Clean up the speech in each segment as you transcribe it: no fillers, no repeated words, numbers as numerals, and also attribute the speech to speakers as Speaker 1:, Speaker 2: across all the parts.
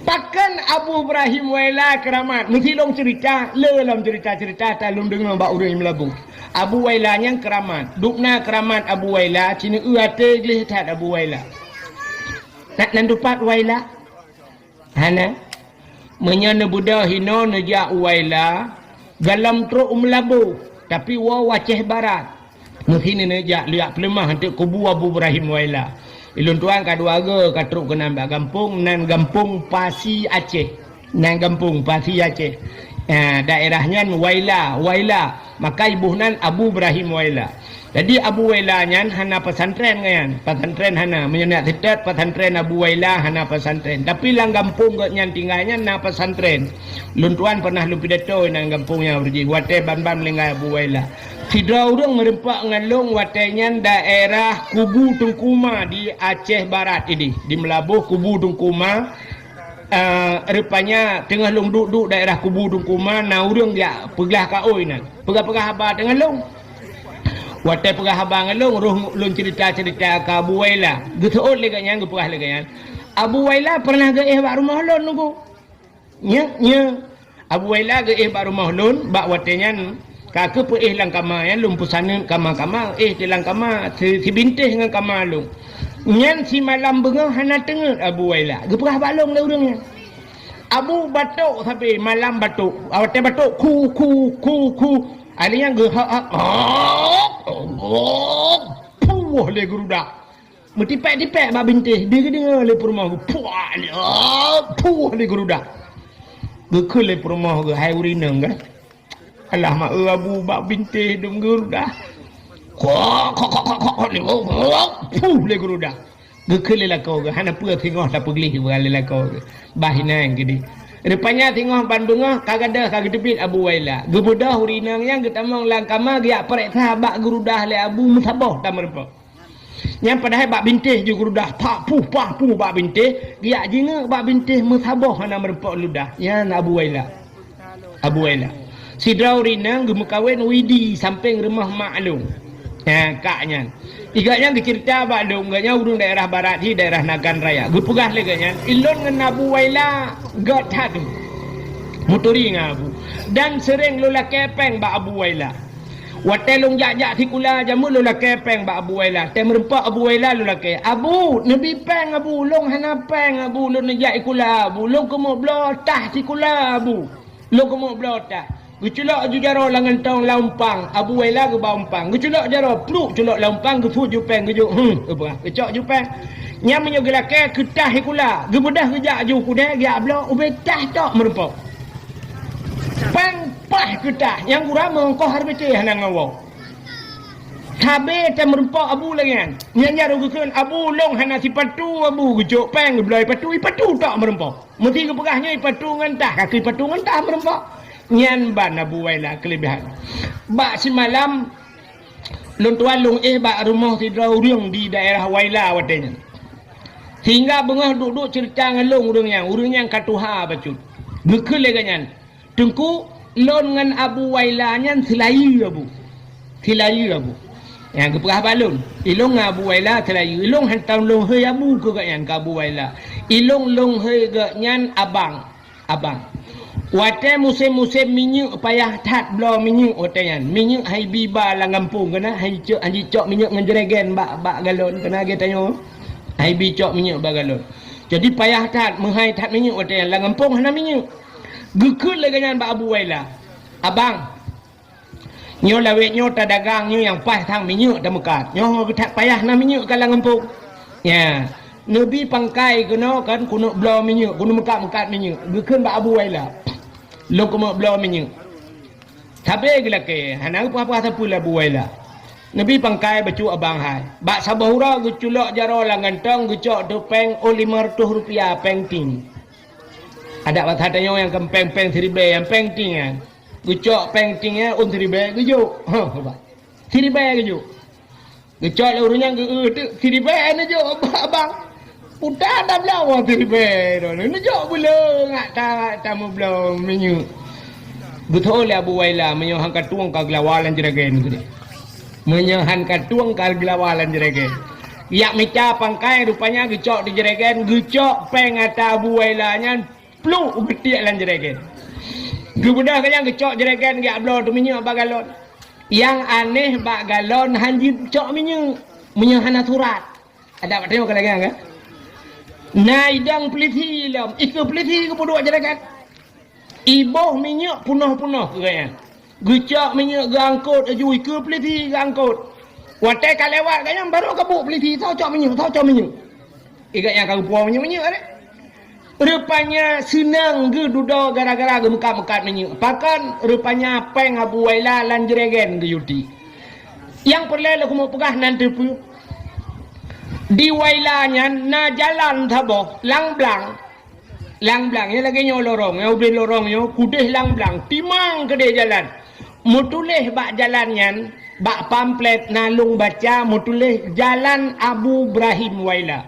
Speaker 1: Takkan Abu Ibrahim Waila keramat. Mesti long cerita, dalam cerita-cerita talum dengar bak urang Melabu. Abu Waila yang keramat. Dukna keramat Abu Waila, cina uate glih tat Abu Waila. Nak nandupat Waila. Hana menyana budak hino najak Waila galam truk Melabu, tapi wa waceh barat. Mesti najak lihat pelemah untuk kubu Abu Ibrahim Waila. Ilun tuan kaduaga katruk kena ambak gampung nan gampung Pasi Aceh. Nan gampung Pasi Aceh. Daerahnya Waila, maka ibu nan Abu Ibrahim Waila. Jadi Abu Waila nyan hana pesantren kan. Pesantren hana menyenak tetet pesantren Abu Waila hana pesantren. Tapi lang gampung ke nyan tinggalnya na pesantren. Lun tuan pernah lu pidato nan gampungnya berji wate ban-ban lenggai Abu Waila. Sidra urang merempak ngalung watenya daerah Kubu Tungkuma di Aceh Barat ini. Di Melabuh Kubu Tungkuma. Rupanya tengah long duduk daerah Kubu Tungkuma na urang dia pegah kaoi nan. Pegah-pegah habar tengah long. Watai pegah habar ngalung roh long cerita-cerita ke Abu Waila. Geteot leganya gepegah leganya. Abu Waila pernah ke bak rumah lon nunggu. Nya. Abu Waila ke bak rumah lon bak watenya kakak pun lang kama ya lum pusana kama tilang kama si bintih dengan kama lum nyan si malam bengah hana tengah Abu Waila geperah balong dah urangnya Abu batuk tapi malam batuk awak batuk ku alinya ge puh le gerudak metipek-tipek bak bintih dia dengar le rumah puh le gerudak gekul le rumah ge hai urineng kan alah mak Abu bak bintih dum gerudah. Kok ni puh le gerudah. Gekele la kau ge hana pua tengok tak pergi berale la kau ge. Bahina yang gede. Rupanya tengok Bandung kagada kagedebit Abu Waila. Gebudah urinang yang getamong langkama dia perek bak gerudah le Abu musabah tak merpa. Yang padahal bak bintih je gerudah puh bak bintih dia jinga bak bintih musabah hana merpa ludah. Yan Abu Waila. Sidra urinang gemukawin widi samping rumah maklum. Kaknya. Iganya dicerita baklum ganya urung daerah barat di daerah Nagan Raya. Gepegah leganya ilon ngan Abu Waila got hadu. Motori ngabu. Dan sering lola kepeng ba Abu Waila. Watelung jak-jak tikula jamu lola kepeng ba Abu Waila. Tem rempak Abu Waila lola ke. Abu nabi peng Abu long hana peng Abu long jak ikula Abu long kemo blotah tikula Abu. Long kemo blotah. Guculak jujaro langan tong laumpang Abu Waila ke baumpang guculak jaro pluk culak laumpang ke fut jupeng gejuk apa gecok jupeng nyam menyo gelake ketah ikula gebedah gejak ju kuda dia blok ubetah tok merempok pang pah ketah yang kurang mengkoh harbete hanang ngawo tabe tem merempok Abu lengan nyanya rugukeun Abu long hana si patu Abu gejuk peng bloi patu tok merempok mesti kepegahnya patu ngentah kaki patu ngentah merempok nyan ban Abu Waila kelebihan. Bak semalam lon tuan long bak rumah sidra urang di daerah Waila watenya. Hingga bengah duduk cerita ngalung urang yang katuha bacut. Gekel leganyan. Tengku lon ngan Abu Waila nyan selayu Abu. Yang geperah balon. Ilong Abu Waila selayu. Ilong hantam long he Abu ke ganyan ka Abu Waila. Ilong long he ganyan abang. Wate musim-musim minyak payah tat blo minyak otayan. Minyak hai biba lang kampung kena hai cok anji cok minyak ngan jeragen bak galon kena ge tanyo. Hai bi cok minyak bak galon. Jadi payah tat menghai tat minyak otayan lang kampung hana minyak. Gekut le ganyan bak Abu Waila. Abang. Nyo lawet nyo ta dagang nyo yang pas tang minyak ta mekat. Nyo tat payah na minyak ka lang kampung. Ya. Nabi pangkai kena kan kuno blo minyak, kuno mekat minyak. Gekut bak Abu Waila. Lo kuma blo minyak. Tabe gelake hana apa-apa sapula Abu Waila. Nabi pangkai bacu abang hai. Bak sabahura guculok jaro langan tong gucok topeng Rp500 pengting. Ada wat hatanya yang kempeng seribe yang pengting kan. Gucok pengtingnya seribe gujuk. Seribe gujuk. Gucok laurnya seribe ana jo abang. Udah dah belau seribe dono. Njo bulu ngak ta mo belau minyak. Betul Abu Waila menyohan katuang ka glawalan jeragen gede. Menyohan katuang ka glawalan jeragen. Yak meca pangkai rupanya gecok di jeragen, gecok peng ata Abu Waila nya pluk getiak lan jeregen. Gebudah kayang kecok jeregen gak blo tu minyak bak galon. Yang aneh bak galon hanji cok minyak hana surat. Ada pak tengok lagi kan? Naidang peliti lam, iku peliti ke bodoh jeregen. Iboh minyak punah-punah kayang. Gecok minyak gangkut ajui ke peliti gangkut. Watai kalewat kayang baru kabuk peliti tau cok minyak. Ikat yang kau puang minyak ada. Rupanya senang ke duda gara-gara ke mekat-mekat minyak. Pakan rupanya peng Abu Waila lan jeregen ke yuti. Yang perlu aku mau pegah nanti pun. Di Wailanya na jalan thaboh lang-blang. Lang-blang ya lagi nyo lorong, ya ubin lorong nyo kudih lang-blang. Timang ke dia jalan. Mutulih bak jalannya, bak pamflet nalung baca mutulih jalan Abu Ibrahim Waila.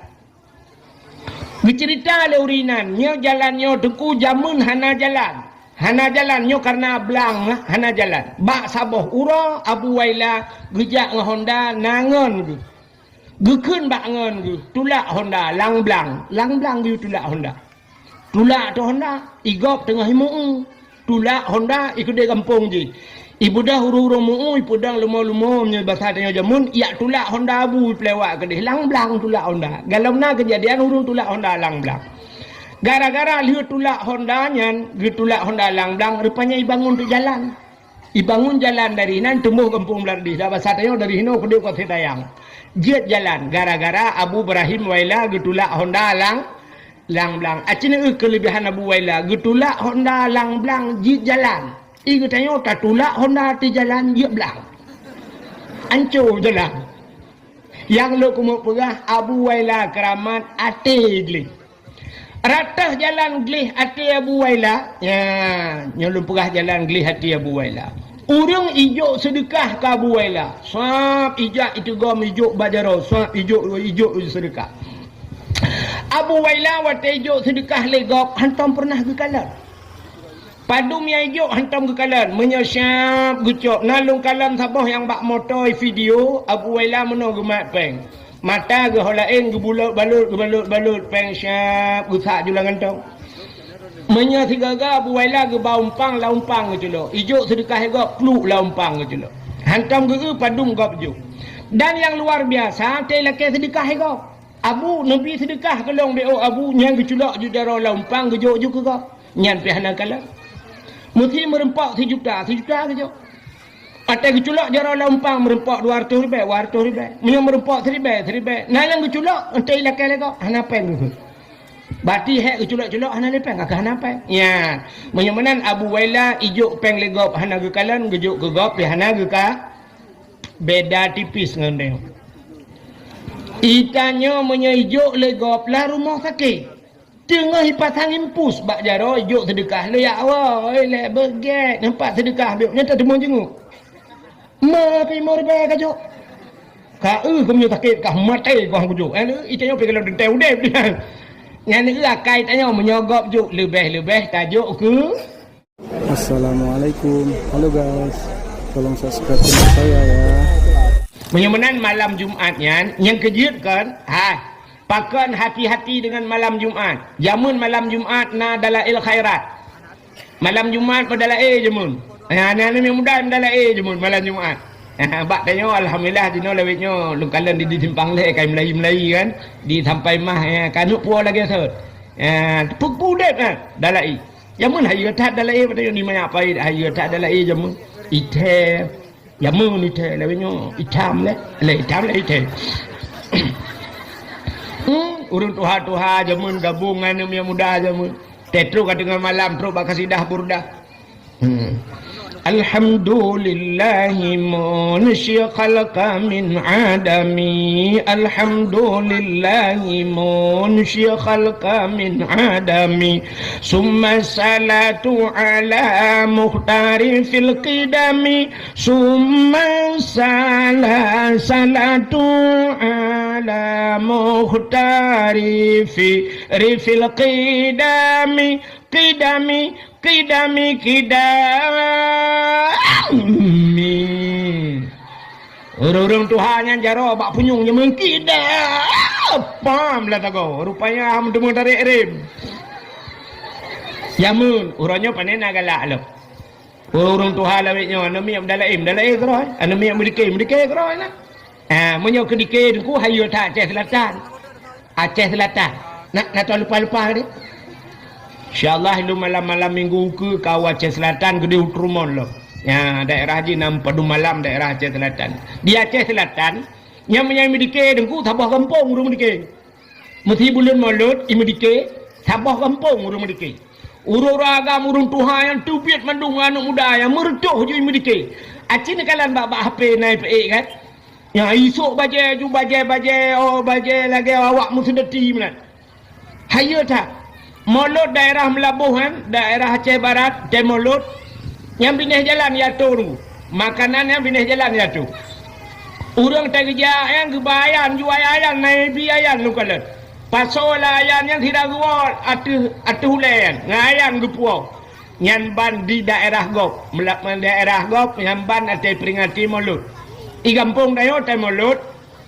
Speaker 1: Bercerita le urinan, nyo jalan nyo teku jamun hana jalan nyo karena belang hana jalan. Bak saboh ura Abu Waila gejak nge Honda nangon gu. Gekun bak ngon gu, tulak Honda lang blang gu tulak Honda. Tulak tu Honda, igop tengah himu. Tulak Honda ikut dia kampung je. Ibu dah huru-huru mu'u, ibu dah lumo-lumo punya bahasa tanya jamun, ya tulak Honda Abu pelewak ke dia, lang-blang tulak Honda. Galau na kejadian hurung tulak Honda lang-blang. Gara-gara lihat tulak Honda nyan, tulak Honda lang-blang, rupanya ibangun tu jalan. Ibangun jalan dari nan tumbuh kampung Belardi. Dah bahasa tanya dari hino ke dia kota Tayang. Jet jalan, gara-gara Abu Ibrahim Waila tulak Honda lang-blang. Acina kelebihan Abu Waila, tulak Honda lang-blang, jet jalan. Iku tanya tak tulak Honda di jalan dia belang. Ancur jalan. Yang lu kumuk pegah Abu Waila keramat ate glih. Ratah jalan glih ate Abu Waila. Ya, nyolong pegah jalan glih ate Abu Waila. Urang ijo sedekah ke Abu Waila. Sap ijak itu gom ijo bajaro, sap ijo sedekah. Abu Waila wate ijo sedekah legok hantam pernah ke kalan. Padum yang hijau hantam ke kalan. Menyesyap gucok. Nalung kalan sabah yang bak motor video. Abu Waila meno gemat peng. Mata ke holain ke balut peng syap. Gusak julang gantong. Menyesyap gaga Abu Waila ke baumpang laumpang ke celok. Hijau sedekah hegok peluk laumpang ke celok. Hantam ke padum gop juk. Dan yang luar biasa. Tay laki sedekah hegok. Abu Nabi sedekah ke long beo Abu. Yang ke celok judara laumpang ke juk ke gop. Nyan pihana kalan. Mesti merempak 1 juta ke je. Ada keculak jara lampang merempak 200 ribu. Menyang merempak 1000. Nah yang keculak entai lakai lego hana pen tu. Bati hek keculak-culak hana lepeng agak hana pen. Ya, menyamanan Abu Waila ijuk peng legop hana ke kalan gejuk ke gop hana ke ka beda tipis dengan dia. Itanya menyijuk legop lah rumah sakit. Tengah hipatang impus bak jaro juk sedekah le ya Allah le beget nampak sedekah biok nyata temu jenguk ma pi mor be ka juk ka kumyo sakit ka mate ko juk itanya pe kalau dente udep dia ngan akai tanya menyogop juk lebih tajuk ke.
Speaker 2: Assalamualaikum. Halo guys, tolong subscribe channel saya ya.
Speaker 1: Menyamanan malam Jumatnya yang kejutkan pakan hati-hati dengan malam Jumat. Jamun malam Jumat na dalail khairat. Malam Jumat padalail jamun. Anak-anak yang muda dalail jamun malam Jumat. Bak tanya alhamdulillah dino lewitnya lungkalan di simpang le kai Melayu kan. Di sampai mah kanuk puau lagi sat. Pudet dalail. Jamun hayu tak dalail pada ni maya apa hayu tak dalail jamun. Ite jamun ite lewitnya hitam le ite. Urun tuha jamun gabungan yang muda jamun tetru dengan malam terus bakal sidah burdah. Alhamdulillahi munsyi khalqa min adami. Alhamdulillahi munsyi khalqa min adami. Summa salatu ala muhtari fil qidami. Summa salatu ala muhtari fil qidami. Qidami Urung Tuhan yang jaro bak punyungnya mengkidam pam lah tago rupanya ham demo dari erim Jamun urangnya panen galak lo. Urang Tuhan lawitnya anu mi dalaim keroi. Anu mi merdeka keroi nah. Menyo kedike ku hayu tak Aceh Selatan. Aceh Selatan. Nak lupa ni. InsyaAllah lu malam-malam minggu ke kau Aceh Selatan gede Utrumon lo. Ya, daerah haji nam padu malam daerah Aceh Selatan. Di Aceh Selatan, yang menyai medike dengku tabah kampung urung medike. Mesti bulan Maulud imedike tabah kampung urung medike. Urung ragam urung Tuhan yang tubit mandung anak muda yang merduh je medike. Aceh ni kalan bak HP naik pe kan. Ya esok baje lagi awak mu sedeti menan. Hayo tak. Maulud daerah Melabuhan, daerah Aceh Barat, Maulud yang binih jalan ya tu. Makanan yang binih jalan ya tu. Urang tak kerja yang kebayan jual ayan naik biayan lu kalan. Pasal ayan yang tidak gua atu layan ngayan gepuau. Nyan ban di daerah Gop, melakman daerah Gop yang ban ate peringati Maulud. I kampung dayo te Maulud.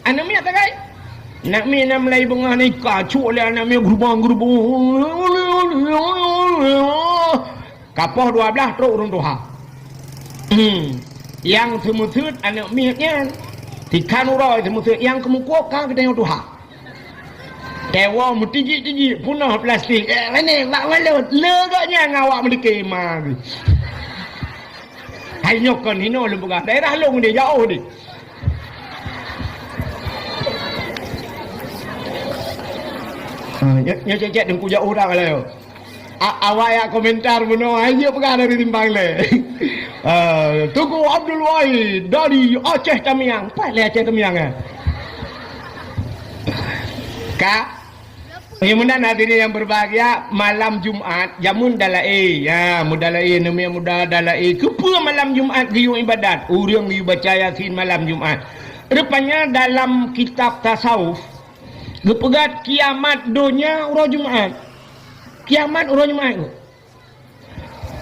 Speaker 1: Anu mi atakai? Nak mi nak melai bengah ni kacuk le anak mi gerubang. Kapoh 12 truk urung Tuhan. Yang semusut anak mi nya. Tikan uroi semusut yang kemukuk kan kita yang Tuhan. Dewa mutiji punah plastik. Mana bak malut legaknya ngawak mendeke mah. Hai nyokon hino lu buka daerah long dia jauh ni. Nya cecek dengku jauh dah kalau. Awak ya komentar benar aja pegang dari timbang le. Tugu Abdul Wahid dari Aceh Tamiang. Pai Aceh Tamiang ah. Kak yang hadirin yang berbahagia, malam Jumaat jamun dalai ya mudalai namanya muda dalai kepa malam Jumaat giyu ibadat urang giyu baca yasin malam Jumaat. Rupanya dalam kitab tasawuf gepegat kiamat dunia urang Jumaat. Kiamat urang Jumaat.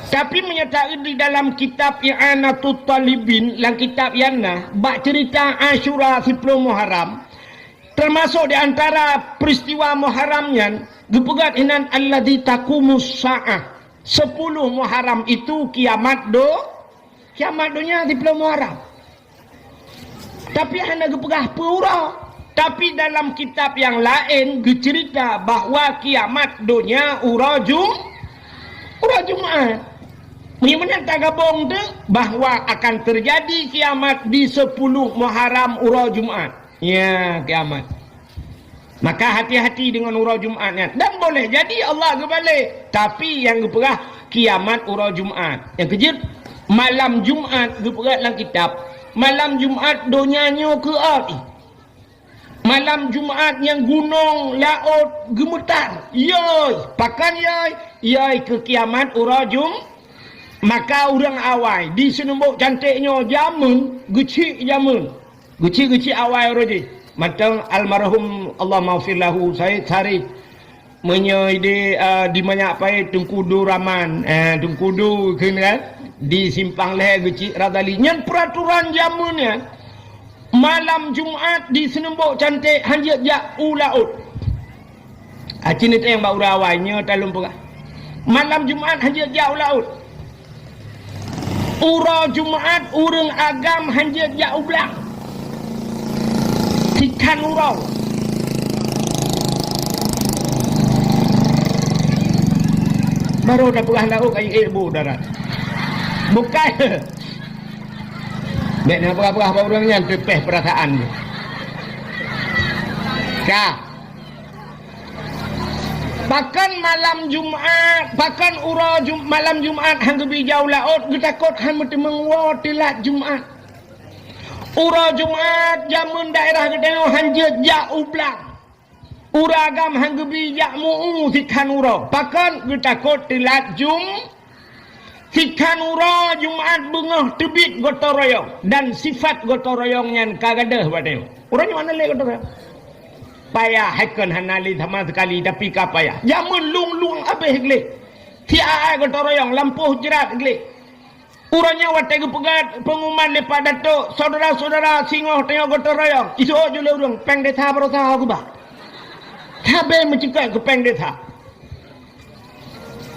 Speaker 1: Tapi menyatakan di dalam kitab I'anatul Talibin, dalam kitab Yana, bak cerita Asyura 10 Muharram, termasuk di antara peristiwa Muharramnya, gepegat inan alladzi taqumus sa'ah. 10 Muharram itu kiamat dunia 10 Muharram. Tapi hanya gepegah pura. Tapi dalam kitab yang lain cerita bahawa kiamat dunia urang Jumaat. Mana tak gabung tu bahawa akan terjadi kiamat di 10 Muharram urang Jumaat. Ya, kiamat. Maka hati-hati dengan urang Jumaatnya. Dan boleh jadi Allah kebalik. Tapi yang geperah kiamat urang Jumaat. Yang kejut malam Jumaat geperah dalam kitab. Malam Jumaat donyanya ke arti. Malam Jumaat yang gunung laut gemetar. Yoi, pakan yoi ke kiamat urang Jumaat. Maka orang awai di senembok cantiknya jamun, gecik jamun. Gecik awai roji. Macam almarhum Allah maghfirlahu Said Sarif menyoidi di banyak pai Tungkudu Raman, Tungkudu kan di simpang leh gecik radali. Nyan peraturan jamunnya malam Jumaat di senembok cantik hanjat jauh laut. Acin itu yang bau rawainya talum pegah. Malam Jumaat hanjat jauh laut. Urang Jumaat urang agam hanjat jauh belang. Tikan urang. Baru dah pegah laut kayu ilmu darat. Bukan. Nek nak pegah orangnya tepeh perasaan. Kah? Bahkan malam Jumaat, bahkan malam Jumaat hang gebi jauh laut, kita takut hang mesti mengwa telat Jumaat. Urang Jumaat jamun daerah gedeng hanjat jauh belang. Uragam hang gebi jak muu sikan urang. Bahkan kita takut telat sikan urang Jumaat bengah tebit gotong royong dan sifat gotong royongnya kagadah badai. Urang mana le gotong royong? Payah hakan hanali sama sekali tapi kapayah. Jamun lung habis gele. Tiada gotong royong lampuh jerat gele. Urangnya watai pegat pengumuman lepas datuk saudara-saudara singoh tengok gotong royong. Isu jule urang peng desa berusaha aku bah. Tabe mencikak ke peng desa.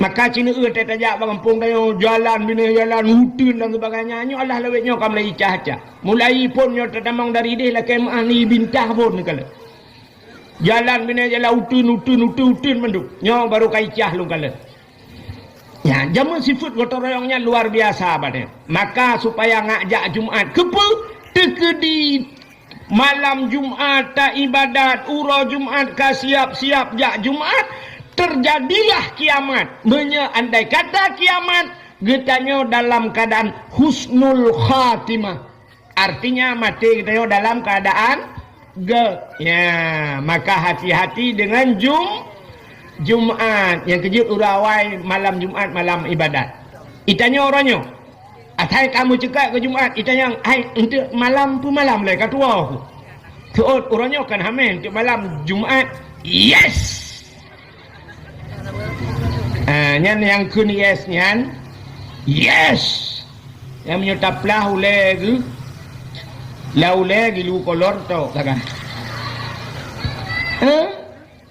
Speaker 1: Maka Cina tajak kampung tayo jalan bina jalan hutun dan sebagainya. Nyo Allah lewetnya kam mulai icah-icah. Mulai pun nyo tetamang dari dia lah kemah ni bintah pun kala. Jalan bina jalan hutun menduk. Nyo baru kaicah lu kala. Ya, jaman sifat gotong royongnya luar biasa badnya. Maka supaya ngajak Jumat kepe tekedi malam Jumat tak ibadat, ura Jumat ka siap-siap jak Jumat, terjadilah kiamat. Andai kata kiamat, getanya dalam keadaan husnul khatimah. Artinya mati getanya dalam keadaan ya, maka hati-hati dengan Jumat. Yang kejut urawai malam Jumat, malam ibadat. Itanya orangnya, atai kamu cekak ke Jumat, itanya, hai untuk malam tu malam lah kata aku. Tuot orangnya kan hamil untuk malam Jumat. Yes. Nyan yang kun yes nyan. Yes. Yang menyetaplah ulegi. Laulegi lu kolor to kagak.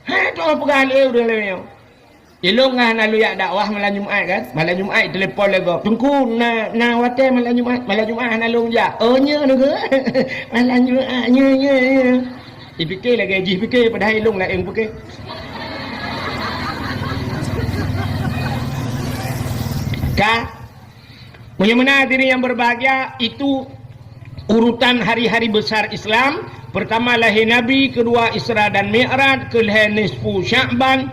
Speaker 1: Tu apa kali udah lewnya. Ilongah nalu ya dakwah malam Jumat kan. Malam Jumat telefon lego. Tunggu na wate malam Jumat nalung ja. Oh nya nu ke. Malam Jumat nya. Dipikir lagi gaji fikir pada ilong lah yang fikir. Bagaimana diri yang berbahagia itu urutan hari-hari besar Islam. Pertama lahir Nabi, kedua Isra dan Mi'raj, kelima nisfu Sya'ban,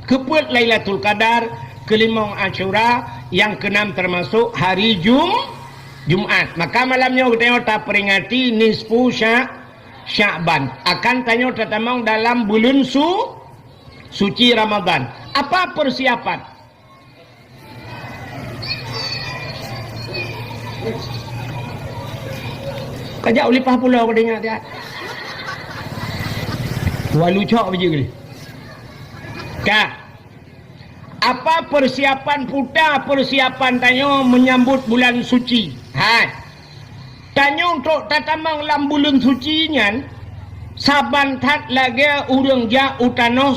Speaker 1: keempat Lailatul Qadar, kelima Asyura, yang keenam termasuk hari Jumat. Maka malamnya kita tak peringati nisfu Sya'ban. Akan tanya tetamang dalam bulan suci Ramadan. Apa persiapan? Kajak ulipah pula aku dengar dia. Walu cok biji gini. Kak, apa persiapan puta persiapan tanyo menyambut bulan suci? Hai. Tanyo untuk tatamang lam bulan suci nyan saban tat lagi urang ja utano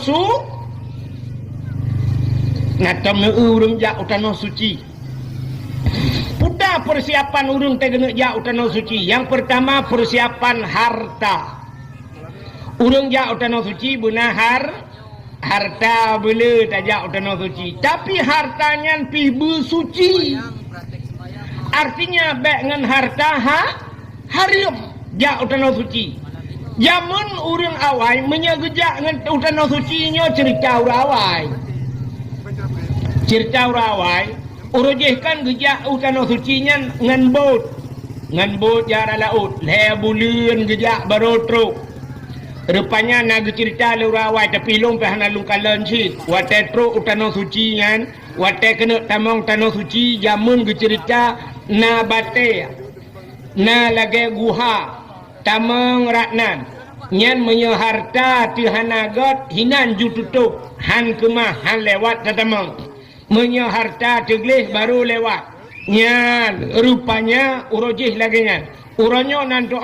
Speaker 1: ngatam urang ja utano suci. Puta persiapan urang teh kena ja utano suci. Yang pertama persiapan harta. Urang ja utano suci benar harta bela tajak utano suci. Tapi hartanya pi bersuci. Artinya baik dengan harta harim ja utano suci. Zaman urang awai menyegejak dengan utano suci nya cerita urawai. Cerita urawai urujihkan gejak utano sucinya ngan bot jara laut le bulan gejak barotro rupanya nak cerita lurawai tapi long pahana lung kalan sit wate tro utano suci ngan wate kena tamong utano suci jamun cerita na bate na lage guha tamong ratnan nyan menyo harta tihanagot hinan jututup han kemah han lewat tatamong menyo harta teglih baru lewat nyan rupanya urojih lagi nyan uronyo nanto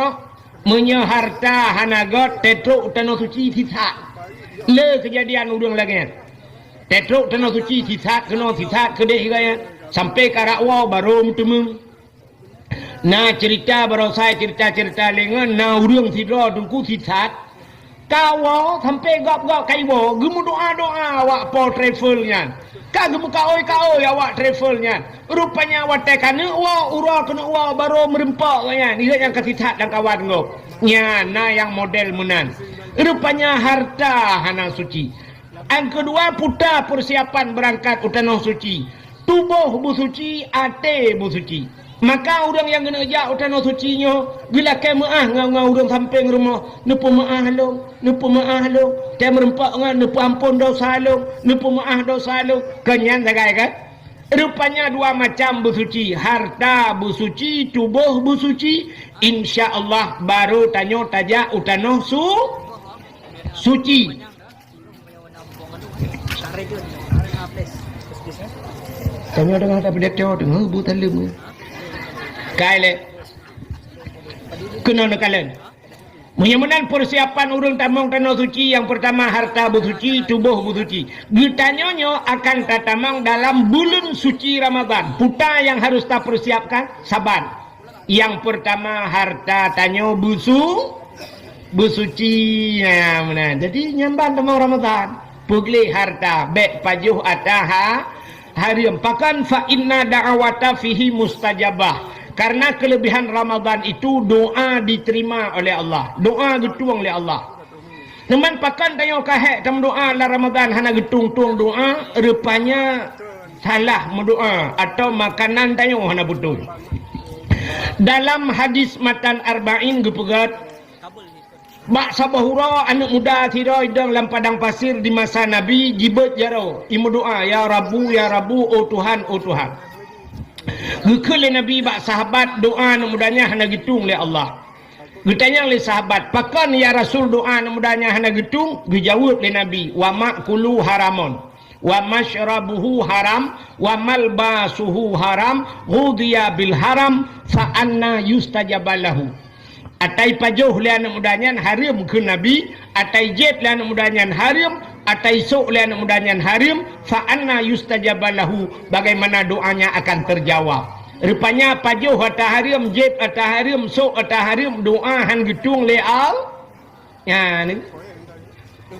Speaker 1: menyo harta hanagot tetro utano suci sisa le kejadian udang lagi nyan tetro utano suci sisa kena sisa kedeh gaya sampai karakwa baru mutemung na cerita baru saya cerita lengan na udang sidro dungku sisa kawo sampai gap kaiwo gemu doa awak po travel nyan kagem kaoi awak travelnya rupanya awak tekane ura kena baru merempak nya dia yang ketitat dan kawan ngop nya na yang model menan rupanya harta hana suci. Yang kedua puta persiapan berangkat utano suci tubuh bu suci ate bu suci. Maka orang yang kena jak utano suci nyo bila ke maah ngau orang samping rumah nepu maah lo te merempak ngan nepu ampun dosa lo nepu maah dosa lo kenyan sagai kan rupanya dua macam busuci harta busuci tubuh busuci insyaallah baru tanyo tajak utano suci tanyo dengan tak bedek teo dengar bu talem kaile kena nakalan Menyemenan persiapan urang tamong tanah suci, yang pertama harta bersuci, tubuh bersuci. Gitanyonyo akan tatamang dalam bulan suci Ramadan. Puta yang harus tak persiapkan saban. Yang pertama harta tanyo bersuci. Nah, mana? Jadi nyamban tamang Ramadan. Pugli harta bek pajuh ataha hariam. Pakan fa inna da'awata fihi mustajabah. Karena kelebihan Ramadan itu doa diterima oleh Allah. Doa getuang oleh Allah. Neman pakan tayo kahek tam doa la Ramadan hana getung-tung doa, rupanya salah mendoa atau makanan tayo hana betul. Dalam hadis matan arba'in gepegat bak sabahura anak muda tira idang dalam padang pasir di masa Nabi jibet jaro imu doa ya Rabbu oh Tuhan oh Tuhan. Gekele Nabi bak sahabat doa mudahnya hana gitung oleh Allah. Getanya oleh sahabat, pakan ya Rasul doa mudahnya hana gitung, dijawab oleh Nabi, wa ma'kulu haramun, wa masyrabuhu haram, wa malbasuhu haram, ghudiya bil haram, fa anna yustajabalahu. Atai pajuh lian mudahnya haram ke Nabi, atai jeb lian mudahnya haram, atai sok lian mudahnya haram, fa anna yustajabalahu, bagaimana doanya akan terjawab. Rupanya pajuh atah haram, jeb atah haram, sok atah haram, doa han gitung leal. Ya ni.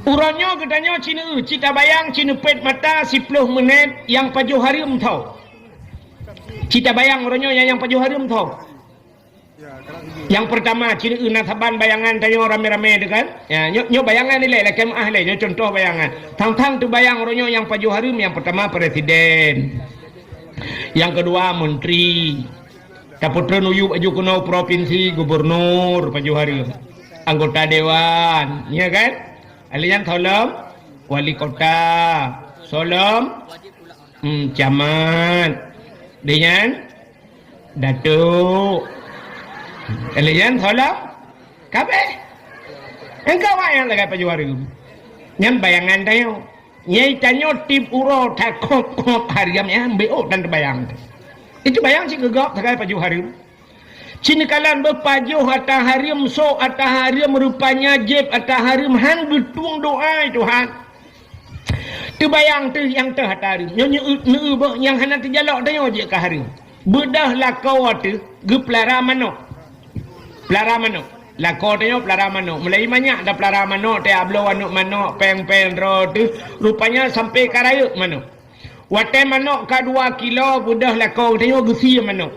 Speaker 1: Uranyo katanya cita bayang cina pet mata 10 menit yang pajuh haram tau. Cita bayang uranyo yang pajuh haram tau. Yang pertama cina nataban bayangan tayo rame-rame dekan. Ya, nyo bayangan ni le kemah le, nyo contoh bayangan. Tang-tang tu bayang ronyo yang pajuh harum, yang pertama presiden. Yang kedua menteri. Daputra nuyu aju kuno provinsi, gubernur pajuh harum. Anggota dewan, ya kan? Alian tolong wali kota, solom camat. Dengan datuk kalian tolong kabeh engkau yang lagi pajuh hari nyan bayangan tayo nyai tanyo tip uro takok hariam ya mbeo dan bayang itu bayang si gegok takai pajuh hari cini kalian berpajuh atah hariam so atah hariam rupanya jeb atah hariam han betung doa Tuhan tu bayang tu yang tu hatari nyo yang hana terjalok tayo je ka hari bedah lakau tu geplara manok pelara manok. Lako tanya pelara manok. Mulai banyak dah pelara manok. Dia ablo manok manok. Peng-peng ro tu. Rupanya sampai karaya manok. Watai manok ka 2 kilo. Budah lako tanya gesia manok.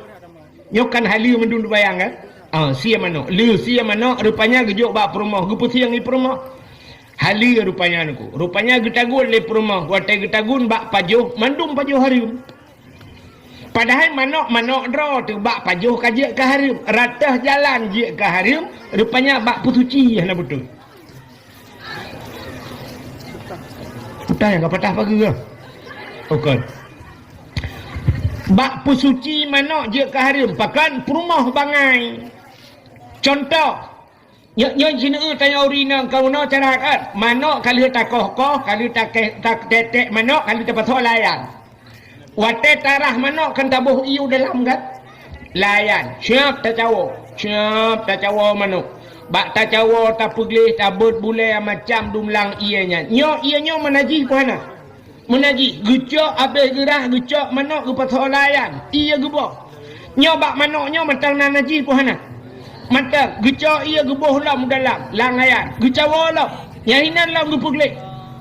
Speaker 1: Nyokan halia mendun bayang kan. Sia manok. Lu sia manok. Rupanya gejuk bak perumah. Gepu siang ni perumah. Halia rupanya aku. Rupanya getagun le perumah. Watai getagun bak pajuh. Mandum pajuh harium. Padahal manok dro tu bak pajuh kajik ke harim, ratah jalan je ke harim, rupanya bak pusuci hana betul. Putar yang patah pagi ke? Okey. Bak pusuci manok je ke harim, pakan perumah bangai. Contoh, nyo sini tanya urina kau no cara kan, manok kali tak koh, kali tak tetek manok, kali tak pasal layan. Watai tarah manok kan tabuh iu dalam kan layan siap tak cawo manok bak tak cawo tak peglis tak bet bulai macam dumlang ianya nyo menaji puana menaji gecok habis gerah gecok manok ke pasal layan ia gebok nyo bak manoknya matang naji puana mata gecok ia geboh lam dalam langayan gecawo lam nyahinan lam gepeglis.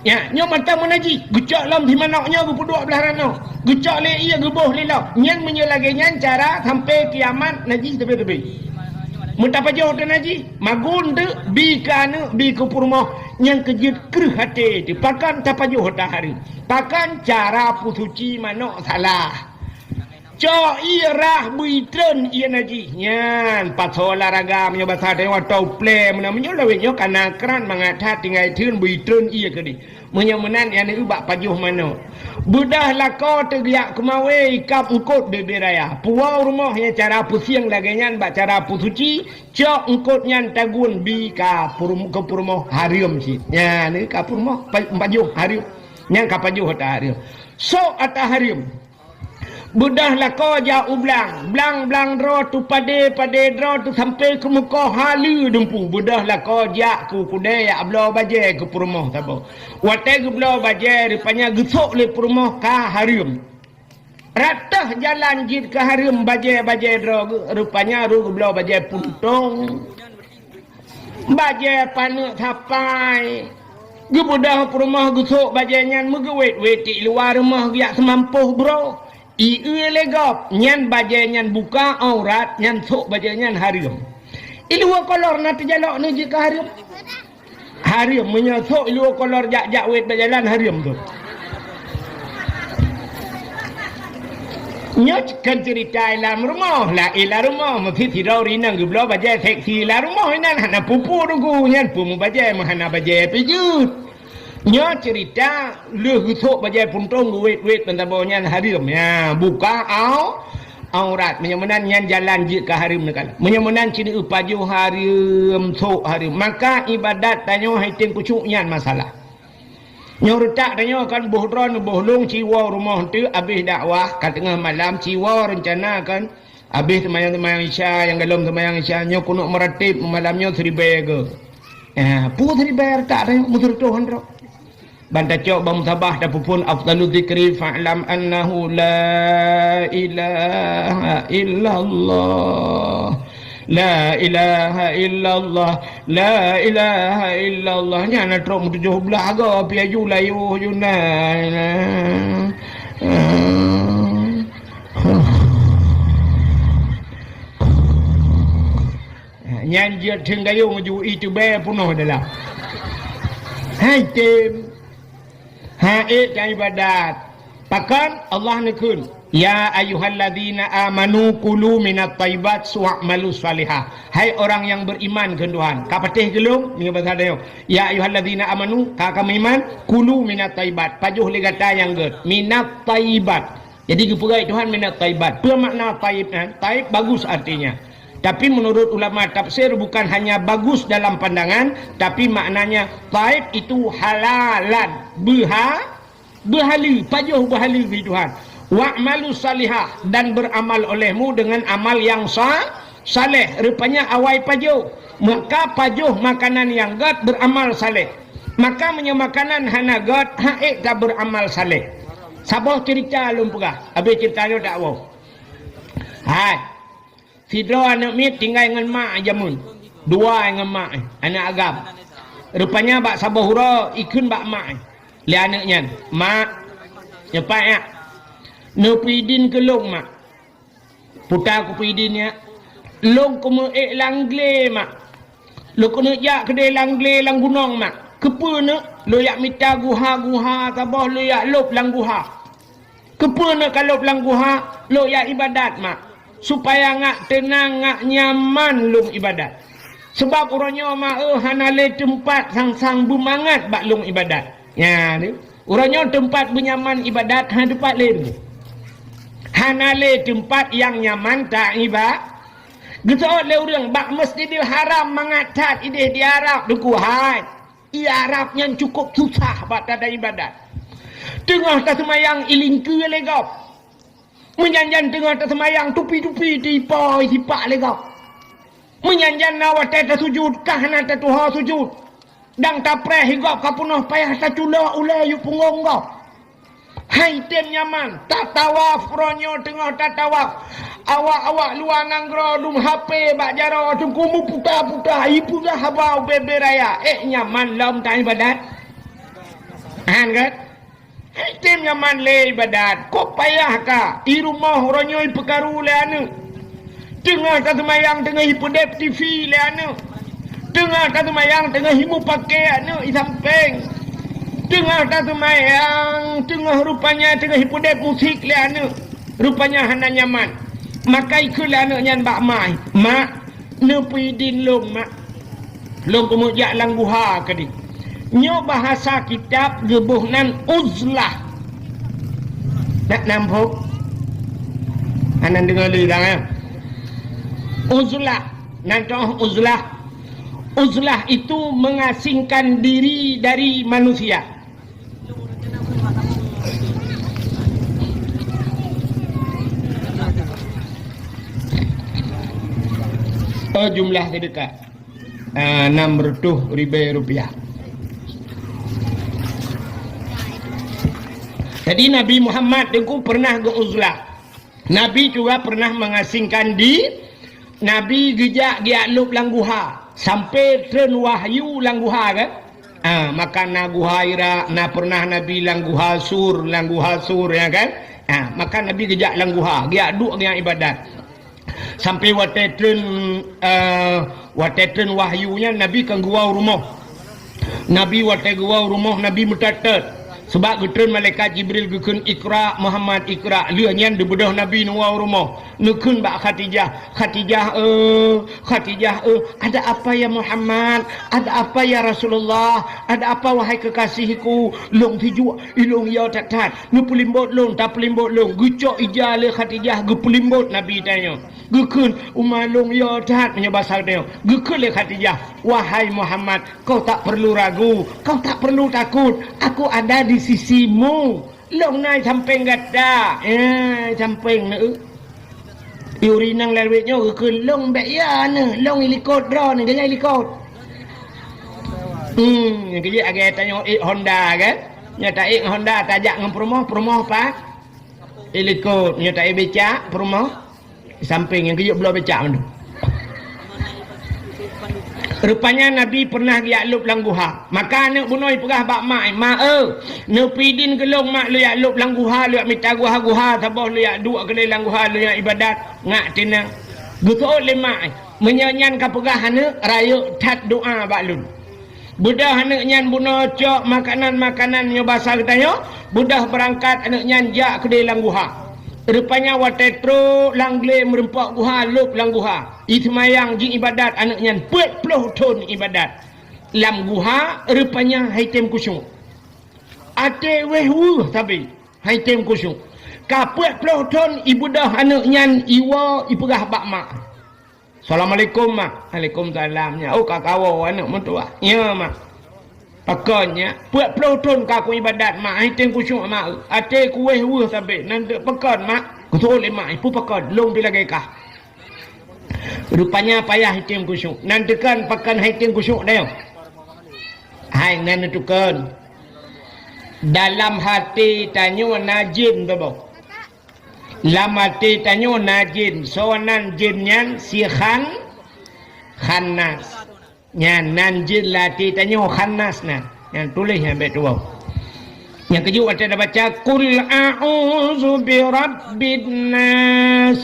Speaker 1: Ya, nyo mata menaji, gecok lam di manoknya gepuduk belah rano. Gecok le ia geboh le lam. Nyan menyelagi nyan cara sampai kiamat naji tepi-tepi. Muta pajuh tu naji, magun tu bi kana bi ke purmah nyan kejut kerh hati tu. Pakan ta pajuh ta hari. Pakan cara pusuci manok salah. Cok ia rah buitren ia naji. Nyan pasal olahraga menyo bahasa dewa tau play mena menyo lawe nyo kana kran mangathat tinggai tun buitren ia kedi. Menyo menan yang ni ubak pajuh mano. Budah lako tegiak kemawe ikap engkot beberaya. Puau rumah yang cara pusiang lagi nyan bak cara pusuci. Cok engkot nyan tagun bi ka ke purmoh harium si. Nyan ni ka purmoh pajuh harium. Nyan ka pajuh ta harium. So atah harium. Budah lah kau jauh belang. Belang draw tu pada draw tu sampai ke muka halu dempu. Budah lah kau jak ku kudai ya belah baje ke perumah tabo. Watai ke belah baje rupanya gesok le perumah ka harim. Ratah jalan jid ke harim baje draw rupanya ru belah baje puntong. Baje panuk tapai. Gebudah perumah gesok baje nyan megewet ti luar rumah biak semampuh bro. Iu legap nyan baje nyan buka aurat nyan sok baje nyan harim. Ilu kolor nanti jalok ni jika harim. Harim menyosok ilu kolor jak wet berjalan harim tu. Nyok kan cerita dalam rumah lah ila rumah mesti tirau rinang geblo baje seksi la rumah nan hana pupu dugu nyan pumu baje mahana baje pijut. Nya cerita le gusok baje puntong wet pentabonyan harim ya buka aurat menyemenan nyan jalan je ke harim nekala menyemenan cini upaju harim sok harim maka ibadat tanyo haiting kucuk nyan masalah nyo retak tanyo kan bohdron bohlung ciwa rumah tu habis dakwah kat tengah malam ciwa rencana kan habis semayang isya yang galom semayang isya nyo kunuk meratib malamnya 1000 ke pu 1000 tak tanyo mutur tuhan ro banta cok bang sabah dah pun afdalu zikri fa'lam annahu la ilaha illallah la ilaha illallah la ilaha illallah nya na trok 17 aga pi ayu layu yuna nyan je thing gayu ju itu be punoh dalam hai tem haid dan ibadat. Pakan Allah nekun. Ya ayyuhalladzina amanu kulu minat thayyibat wa'malu salihah. Hai orang yang beriman ke Tuhan. Ka patih gelung ni bahasa dia. Ya ayyuhalladzina amanu ka kami iman kulu minat thayyibat. Pajuh le kata yang get. Minat thayyibat. Jadi kepurai Tuhan minat thayyibat. Apa makna thayyib kan? Thayyib bagus artinya. Tapi menurut ulama tafsir bukan hanya bagus dalam pandangan, tapi maknanya taib itu halalan, berhali, pajuh berhali di Tuhan. Wa'malu salihah dan beramal olehmu dengan amal yang saleh. Rupanya awai pajuh. Maka pajuh makanan yang gat beramal saleh. Maka menyemakanan hana gat haik tak beramal saleh. Sabah cerita lumpurah. Habis ceritanya tak wow. Hai. Fidro anak mit tinggal dengan mak jamun. Dua dengan mak anak agam. Rupanya bak sabah hura ikun bak mak. Le anaknya, mak nyepak ya. No pidin ke long mak. Putar ku pidin ya. Long ku meek langle mak. Lo kena jak kedai langle lang gunung mak. Kepa nak lo yak mita guha tabah lo yak lop lang guha. Kepa nak kalau lang guha lo yak ibadat mak. Supaya ngak tenang, ngak nyaman lung ibadat. Sebab orangnya hanale tempat sang-sang bumangat bak lung ibadat. Ya ni. Orangnya tempat benyaman ibadat tempat lain. Hanale tempat yang nyaman tak ibadat. Gesot le orang bak Masjidil Haram mangatat ideh di Arab duku hai. I Arab yang cukup susah bak ada ibadat. Tengah tak semayang ilingku legap. Menyanjan tengah tak semayang tupi-tupi tipak legap. Menyanjan nawat tak sujud kahana tak tuha sujud. Dang tak preh higap kapunah payah tak cula ulai yu punggung kau. Hai tem nyaman tak tawaf ronyo tengah tak tawaf. Awak-awak luar nanggro dum HP bak jaro tungkumu putar-putar ibu dah habau bebe raya. Nyaman lam tak ibadat. Han kan? Tim nyaman le ibadat. Kau payah ka? Di rumah orangnya perkaru le anu. Tengah tak semayang tengah hipodep TV le anu. Tengah tak semayang tengah himu pakai anu di samping. Tengah tak semayang tengah rupanya tengah hipodep musik le anu. Rupanya hana nyaman. Maka ikut le anu nyan bak mai. Mak nepi din long mak. Long kemudian lang guha ke di. Nyo bahasa kitab gebuhnan uzlah. Nak nampak? Anan dengar lilang ya. Uzlah. Nanti uzlah. Uzlah itu mengasingkan diri dari manusia. jumlah sedekah 600,000 rupiah. Jadi Nabi Muhammad itu pernah ke uzlah. Nabi juga pernah mengasingkan di Nabi gejak gialup langguha sampai tren wahyu langguha kan. Maka na guha ira na pernah Nabi langguha sur ya kan. Maka Nabi gejak langguha gia duk yang ibadat. Sampai watetren wahyunya Nabi kan gua rumah. Nabi watet gua rumah Nabi mutatet. Sebab getun malaikat Jibril gekun Iqra Muhammad Iqra lianyan di bedah Nabi nuwa rumah nekun bak Khadijah ada apa ya Muhammad, ada apa ya Rasulullah, ada apa wahai kekasihku, long tiju ilong ya tat nu pulimbot long tak pulimbot long gucok ijale Khadijah gu pulimbot Nabi tanya gekun umalong ya tat nya bahasa dia gekun le Khadijah wahai Muhammad kau tak perlu ragu, kau tak perlu takut, aku ada di sisimu. Long nai samping gada samping nữa Yuri nang lewetnya ke long bek ya ne long helikot dro ni dengan helikot kerja agak tanya Honda kan nyata Honda tajak dengan promoh pak helikot nyata becak promoh samping yang kerja belah becak tu. Rupanya Nabi pernah gialup langguha. Maka anak bunoi perah bak mak ne pidin gelong mak lu yak lup langguha lu yak minta guha sabah lu yak duk kedai langguha lu yak ibadat ngak tina. Gutu le mak menyanyan ka perah anak raya tat doa bak lun. Budah anak nyan buno cok makanan nyo basah katanya, budah berangkat anak nyan jak kedai langguha. Rupanya watetro langle merempak guha lup langguha. Itmayang jing ibadat anaknya 40 ton ibadat. Lam guha rupanya haitem kusyuk. Ate wehwu tapi haitem kusyuk. Ka 40 ton ibudah anaknya iwa iperah bak mak. Assalamualaikum mak. Waalaikumsalamnya. Oh kakawo anak mentua. Ya mak. Pakannya 40 ton kaku ibadat mak haitem kusyuk mak. Ate ku wehwu tapi nanti pakan mak. Kutul mak ipu pakan long bila gekah. Rupanya payah hitim kusyuk. Nantikan pakan hitim kusyuk dia. Hai nantukan. Dalam hati tanyo najin babo. Dalam hati tanyo najin. Soanan jinnya si khannas. Nyan nanjin lati tanyo khannas na. Yang tulis yang betul. Yang kedua ada baca Qul a'udzu birabbin nas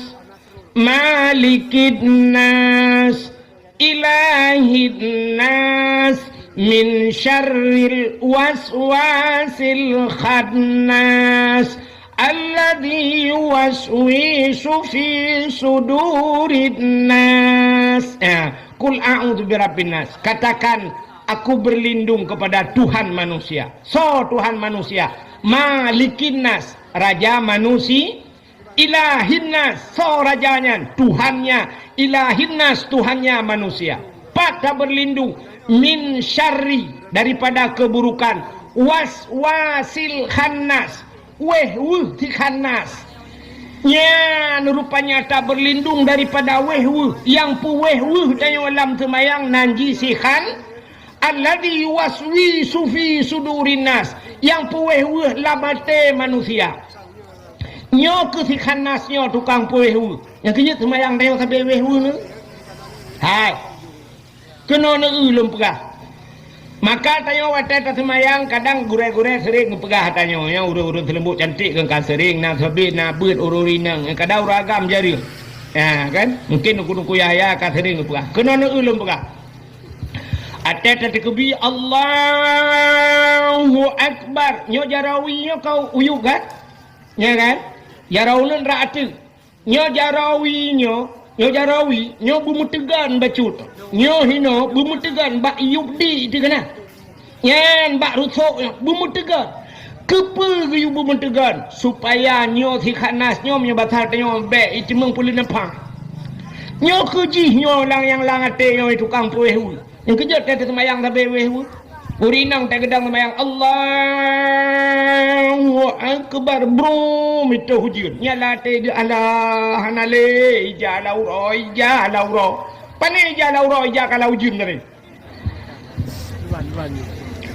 Speaker 1: Malikin nas Ilahin nas Min syarril waswasil khannas Alladhi waswisu fi sudurin nas. Qul a'udzu birabbin nas. Katakan aku berlindung kepada Tuhan manusia. So Tuhan manusia. Malikin nas. Raja manusia. Ilahin nas. So rajanya. Tuhannya. Ilahin nas. Tuhannya manusia. Pada berlindung. Min syarri. Daripada keburukan. Waswasil khannas. Wehwuh khannas. Ya, rupanya tak berlindung daripada wehwuh. Yang pu wehwuh dan alam temayang nanji sikhan. Alladhi waswisu fi sudurin nas. Yang puweh-weh labate manusia. Nyo ke si khanas nyo tukang puweh-weh. Yang kena semayang dia sampai weh-weh ni. Hai. Kena na ulum pegah. Maka tanya watai tak semayang kadang gure-gure sering pegah tanya. Yang urut-urut selembut cantik kan sering nak sabit nak beut ururinang. Kadang ragam jari. Ya kan? Mungkin nuku-nuku yaya kan sering pegah. Kena na ulum pegah. Ada terkebi Allahu Akbar. Nyo jarawi nyo kau uyuk kan? Ya kan? Jarawun ra'atu. Nyo jarawi nyo bumutegan bacut. Nyo hino bumutegan bak yubdi itu kena. Yan bak rusuk bumutegan. Kepa yu bumutegan supaya nyo si khanas nyo menyebatar nyo be itu mengpulih nepang. Nyo keji nyo yang ate nyo tukang puehu. Yang kejut dia semayang sampai wehu. Urinang tak gedang semayang Allahu Akbar bro itu hujud. Nyala te dia Allah hanale ija lauro. Pane ija laura ija kalau ujun dari.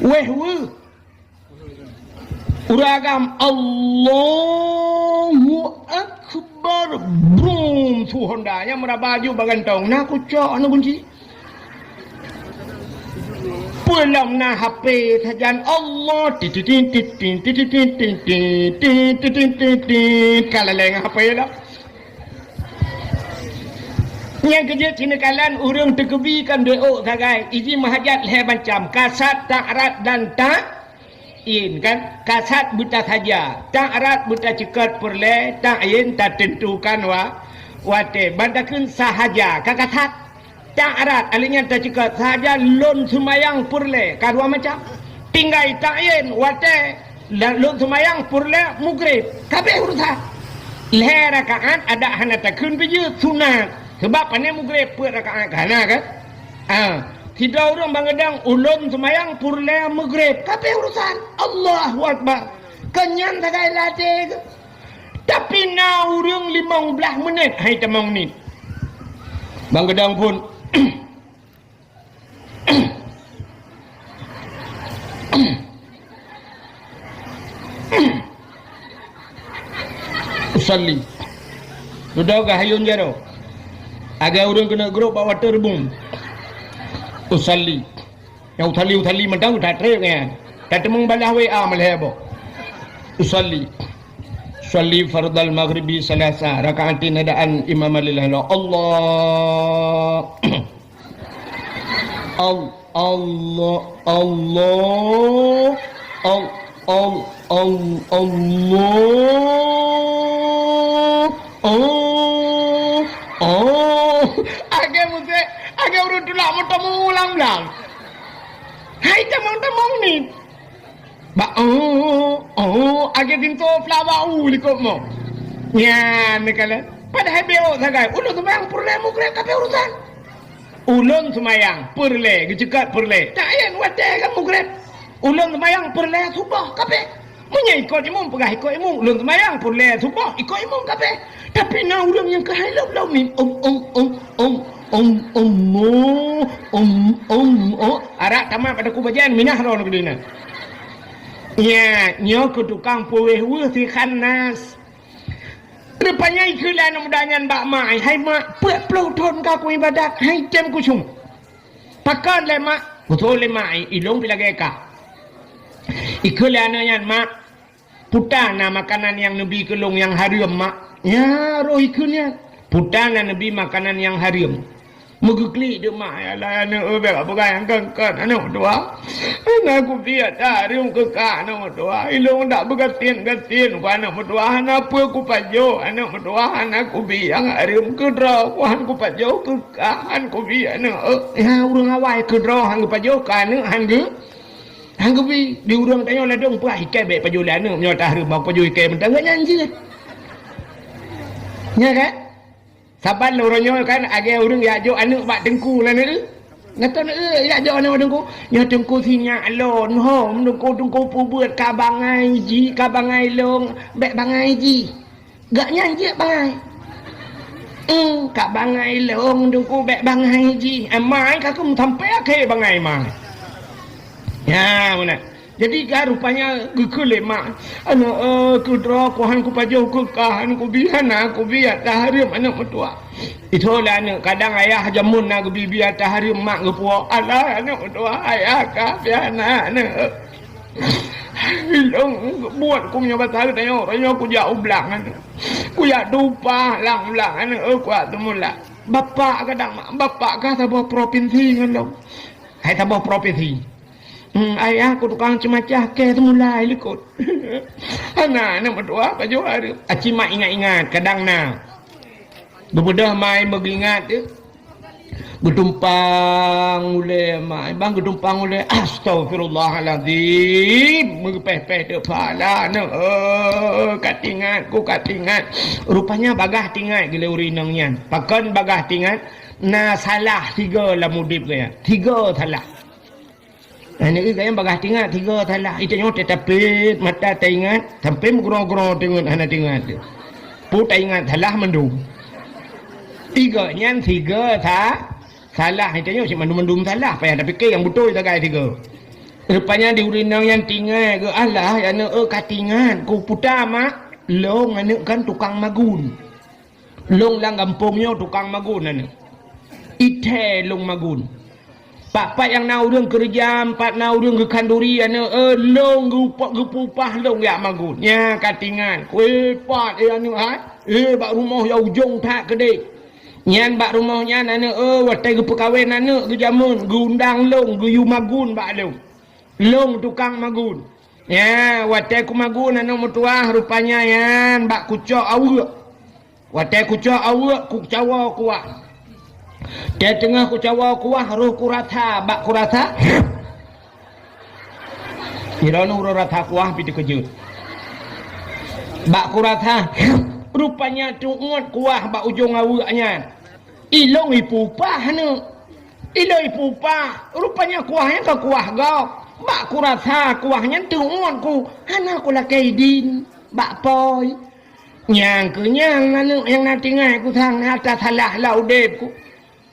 Speaker 1: Weh uragam Allahu Akbar brum tu hondanya merabaju bagantong na kucok na kunci pulang na HP tajan Allah kalau leng HP lah yang kerja sini kalian urang terkebikan doa sagai iji mahajat leher macam kasat ta'rat dan ta'in kan kasat buta saja ta'rat buta cekat perle ta'in tak tentukan wate bandakan sahaja kakasat ta'rat alinya tak cekat sahaja lon semayang perle kadua macam tinggai ta'in wate lon semayang perle mugrib kabeh urusan leher rakaat ada hana takun biju sunat sebab pandai mugrib per rakaat kana kan tidak orang bangadang ulun semayang purle mugrib kabeh urusan Allahu Akbar kenyan sagai latih tapi na urang 15 minit hai temang ni bangadang pun usalli sudah gahayun jaro agak orang kena grup bawa terbung usalli yang uthali mentang udah trek kan tak temung balah WA malhebo usalli fardal maghribi salasa rakaatin adaan imam lillahi Allah Allah agak urut dulu mau ulang-ulang hai temong ni agak dinto flawa likop mo nya nekala padahal beo sagai ulun semayang perle mugrib kabeh urusan ulun semayang perle gejegat perle tak ayan wate kan mugrib ulun semayang perle subah kabeh munya ikut imum pegah ikut imum ulun semayang perle subah ikut imum kabeh tapi na urang yang kehalau ni arak tamat pada kubajian minah ro nak dina ya nyo ke tukang puweh si khanas rupanya ikulan mudanyan bak mai hai mak puluh tahun ka ku ibadat hai jam ku sung pakan le mak betul le mai ilong pilage ka ikulan yan mak putana makanan yang nabi kelong yang haram mak ya roh ikulnya putana nabi makanan yang haram mugukli de mak ala ana obek apa yang kan ana doa ana ku biat haram ke ka ana doa ilong dak begatin ku ana doa ana apa ku pajo ana doa ana ku biang haram ke dra ku han ku pajo ke ka han ku bi ana ya urang awai ke dra han ku pajo ka ana han ku bi di urang tanyo la dong pa ikai be pajo la ana nyo ta haram ba pajo ikai mentang nyanyi nya kan saban loronyo kan age urang ya jo anu bak dengku lah ni ngata ya jo anu dengku nya dengku sinya alon hom dengku pu buat ka bangai ji ka bangai long bek bangai ji gak nyanyi bangai ka bangai long dengku bek bangai ji mai ka kum sampai ke bangai mai ya mana jadi kan rupanya gekule mak anu ku dro ku han ku pajo ku kahan ku bihana ku biat tahrim anak mertua itulah anu kadang ayah jamun nak bibiat tahrim mak gepuo ala anak mertua ayah ka biana anu long buat ku nya batal tanyo ku jauh belang anu ku ya dupa lang anu ku atumula bapak kadang mak bapak ka sebuah provinsi ngandong hai sebuah provinsi ayah aku tukang cemacah ke mulai likut anak berdoa baju hari aci mak ingat-ingat kadang na bebudah mai mengingat gedumpang ule mai bang gedumpang ule astagfirullahalazim mengpeh-peh de pala ne katingat rupanya bagah tingat gile urinang nyan pakan bagah tingat na salah 3 la mudip gaya 3 salah ini kaya bagah tinggal 3 salah itu nyote tapi mata teringat sampai menggerong-gerong tengok anak tingat put ingat salah mendung 3 nyan 3 Salah itanya si mandum-mandum salah. Payah dah fikir yang betul sagai tiga. Rupanya di urinang yang tinggal ke Allah yang katingan ku putar mak long ane kan tukang magun. Long lang kampungnya tukang magun ane. Ite long magun. Pak yang nau รื่องkerja, pak nau รื่องke kanduri ane long gupupah long ya magun. Ya katingan. Kuih pak ane bak rumah ya ujung tak gede. Nyan bak rumahnya nane watai ke pekawin nane ke jamun gundang long guyu magun bak long. Long tukang magun. Ya, watai ku magun nane mutuah rupanya yan bak kucok awak. Watai kucok awak ku cawa kuah. Dia tengah ku cawa kuah roh kurata bak kurata. Irano roh rata kuah piti kejut. Bak kurata. Rupanya tu'ut kuah bak ujung awaknya. Ilong ipupah ni. Ilong ipupah. Rupanya kuahnya ke kuah gok. Bak ku rasa kuahnya tu'ut ku. Hana ku lah kaidin. Bak poi. Yang kenyang yang nanti ngai ku sang atas salah laudep ku.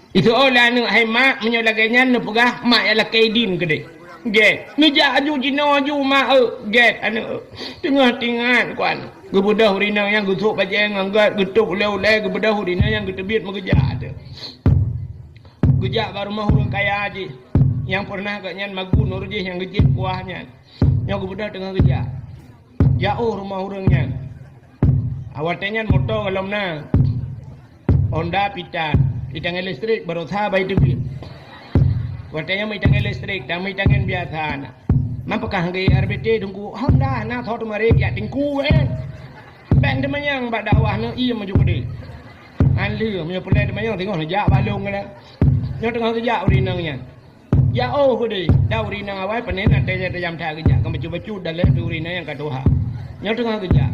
Speaker 1: Itu olah ni hai mak menyolaganya ni pegah mak yang lah kaidin ke dek. Get. Ni jaju jino ju mak get. Tengah tingan kuan. Gebudah urina yang gutuk bajang anggat getuk leu-leu gebudah urina yang getebit mengejar ada. Gejak baru mah urang kaya aja. Yang pernah katnya magun urjih yang gejit kuahnya. Yang gebudah tengah gejak. Jauh rumah urangnya. Awatnya motor kalamna. Honda pitan. Pitang listrik baru tha bai tebit. Watanya mai tang listrik dan mai tangan biasa. Mampakah ngai RBT tunggu Honda na thot mare ya tingku Bang demayang bak dakwah na iya maju gede. Anleu punya pelai demayang tengok jak balung kena. Nyo tengah kejak urinangnya. Ya oh gede. Dah urinang awal panen ada jam tak kejak kan baju-baju dalam urinang yang kadoha. Nyo tengah kejak.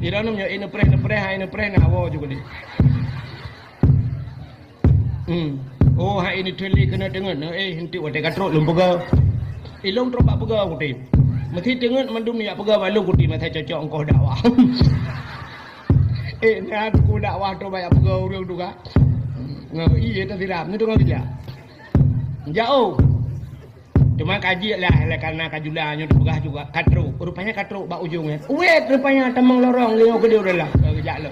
Speaker 1: Irano nyo ina preh na awo juga deh. Oh hai ini teli kena dengar henti watai katrok lumpuga. Ilong terobak pega kuti. Mesti dengar mandum ya pega balung kuti masa cocok engkau dakwah. Nah aku dakwah tu banyak pega urang tu kah. Iya tak silap ni tu kan kerja. Jauh. Cuma kaji lah karena kajulanya tu pegah juga katrok. Rupanya katrok bak ujungnya. Wait rupanya tamang lorong leo ke dia udah lah. Kerja lo.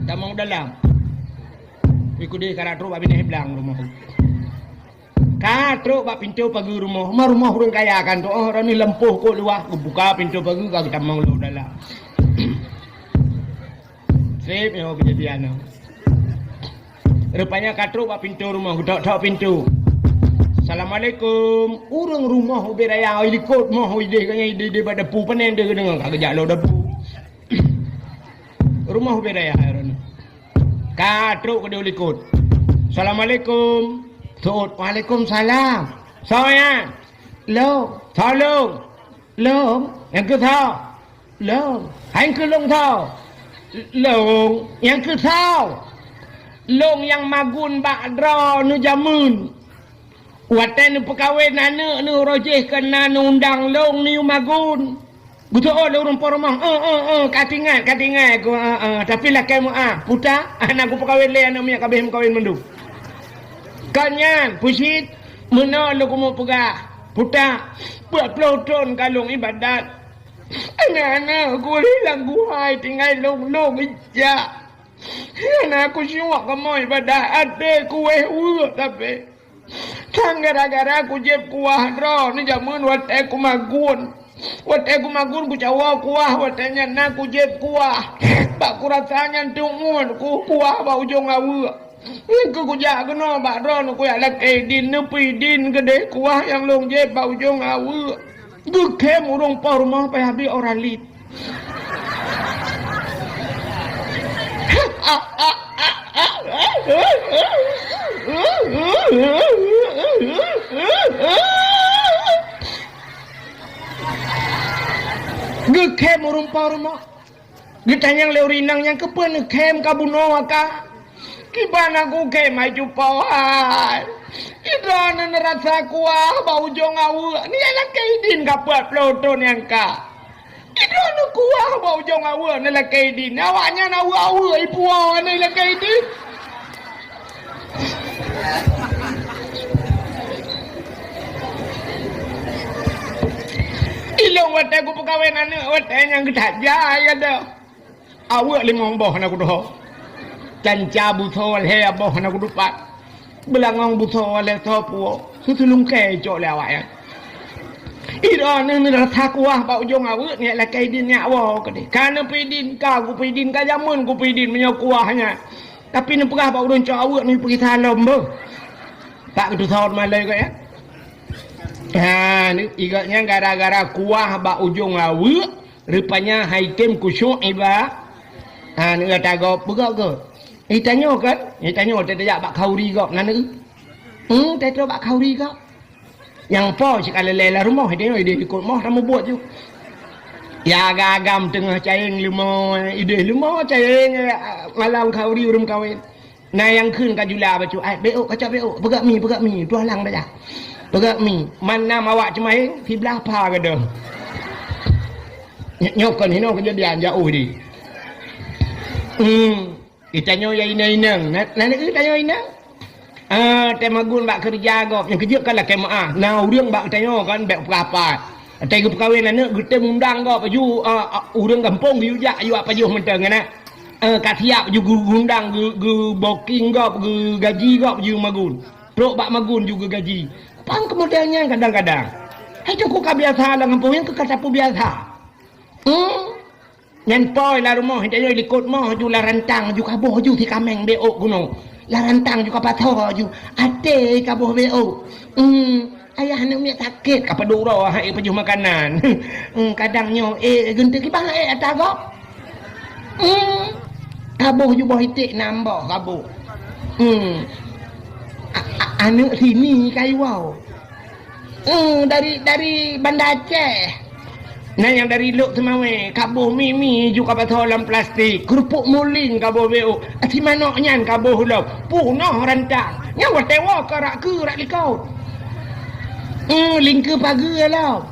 Speaker 1: Tamang dalam. Ikut dia katrok bak bini belang rumah. Katrok bak pintu pagi rumah. Rumah orang kaya kan tu. Orang ni lempuh kok luah. Buka pintu pagi kau kita mang lu dalam. Sip yang kejadian. Rupanya katrok bak pintu rumah. Tok pintu. Assalamualaikum. Orang rumah beraya ikut mau ide kanya ide pada pu panen dia dengan kagak jalo debu. Rumah beraya orang. Katrok dia ikut. Assalamualaikum. Thot, Waalaikumsalam. Saya. Lo, tolong. Lo, yang ke thao. Lo, hang ke long thao. Lo, yang ke thao. Long yang magun bak dra nu jamun. Watan nu pekawin anak nu rojih kena nu undang long ni magun. Gutu lo urang poromah. Katingan ku tapi lah kamu puta anak ku pekawin le anak mi kabeh kawin mendu. Kanyan pusit mana lu kumu pegah puta buat peloton kalung ibadat anak-anak aku hilang guai tinggal long ija anak aku syuak kamu ibadat ada kue urut tapi kan gara-gara aku jeb kuah roh ni jamun wat aku magun ku cawa kuah watanya nak aku jeb kuah bak ku rasanya tungun ku kuah bak ujung awak. Ku kujak kena bak dron ku ala kaidin nepi din gede kuah yang long je bau jong awu. Gekem urung pa rumah pa habis orang lit. Gekem urung pa rumah. Ditanya leurinang yang kepen kem kabuno ka. Kibana ku ke mai jupawai. Idana nerasa kuah bau jong awu. Ni ala kaidin kapat peloton yang ka. Idana kuah bau jong awu ni ala kaidin. Awaknya na awu ipuan ni ala kaidin. ilong wate ku pekawin anak wate yang gedak jaya dah. Awak limong boh nak kudu. Canca butol he boh nak kudu pat. Belangong butol le topu. Sutulung ke jok le awak ya. Ira ni takwa ba ujung awak ni la kai din nya wa ke di. Kana pidin ka ku pidin ka jamun ku pidin menyokuahnya. Tapi ni pegah ba urun cok awak ni pergi talom bo. Tak kudu thon malai ke ya. Ni igaknya gara-gara kuah ba ujung awak rupanya haitim kusyuk iba. Ni kata go pegak ke. Tanya kan? Tanya tak bak kauri kau nana. Tak bak kauri kau. Yang po sekali lela rumah dia ikut mah kamu buat tu. Ya agam tengah caing lima ide lima caing malam kauri urum kawin. Nah yang kun kajula bacu ai beo kaca beo pegak mi dua lang dah. Pegak mi mana awak cemaing di belapa ke dah. Nyokon hino kejadian jauh di. Itanyo ya inang. Nana itanyo inang. Temagun bak kerja gop. Yang kerja kan lah kemaah. Nah, urang bak tanyo kan bak perapat. Tengok perkahwin anak kita mundang gop aju urang kampung yu jak yu apa yu menteng ana. Katiap yu gundang gu booking gop gu gaji gop yu magun. Pro bak magun juga gaji. Pang kemudiannya kadang-kadang. Hai cukup biasa lah kampung yang kekatapu biasa. Nyan poi la rumah hidayah likut mah ju la rantang ju kaboh ju ti kameng beok gunung. La rantang ju kapatho ju ate kaboh beok. Ayah nak miak sakit ka peduro hai pejuh makanan. Kadang nyo gente ki bang atagok. Kaboh ju boh itik nambah kaboh. Anu sini kai wow. Dari Banda Aceh. Nah yang dari luk semawe kabuh mimi juga batolam plastik kerupuk muling kabuh beo ati manok nyan kabuh lo punah rantang nyawa tewa karak ke rak likau lingke pagi lo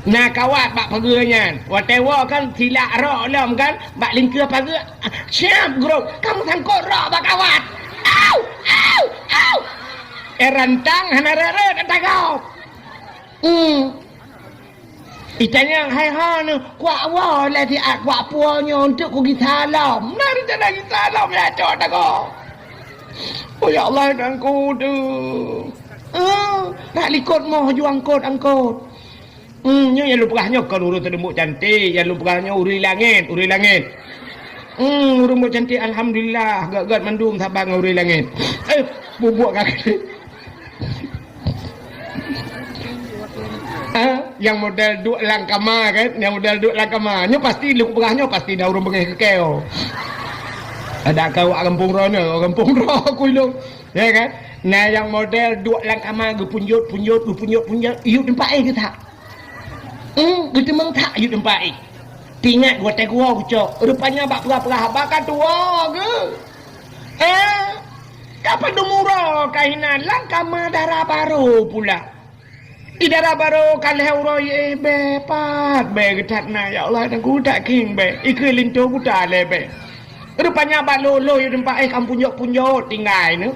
Speaker 1: nah kawat bak pagi nyan watewa kan silak rok lom kan bak lingke pagi siap bro kamu sangkut rok bak kawat au rantang hanarere kata kau Itanya hai ni kuat wah lah di kuat puanya untuk pergi salam. Mari kita lagi salam ya cok tak kau. Oh ya Allah dan ku tu. Nak likut mau ju angkut. Nya ya lupa kan urut tembok cantik, ya lupa uri langit. Urut cantik alhamdulillah gak mandum sabang uri langit. Bubuk kaki. Yang model duk langkama kan, yang model duk langkama nya pasti luk berahnya pasti dah urung bengih kekeo. Ada kau kampung rono, kampung ro kuilung. Ya kan? Nah yang model duk langkama gepunjut, iu tempat kita. Kita mang tak iu tempat. Tingat gua teh gua cok. Rupanya bak perah bakat tua ke. Kapan dumuro kainan langkama darah baru pula. Idara baru kalau uroi bepat be getat na ya Allah dan ku tak king be ikut lintu ku tak le be rupanya bak lolo yang tempat kampung punjok tinggal ni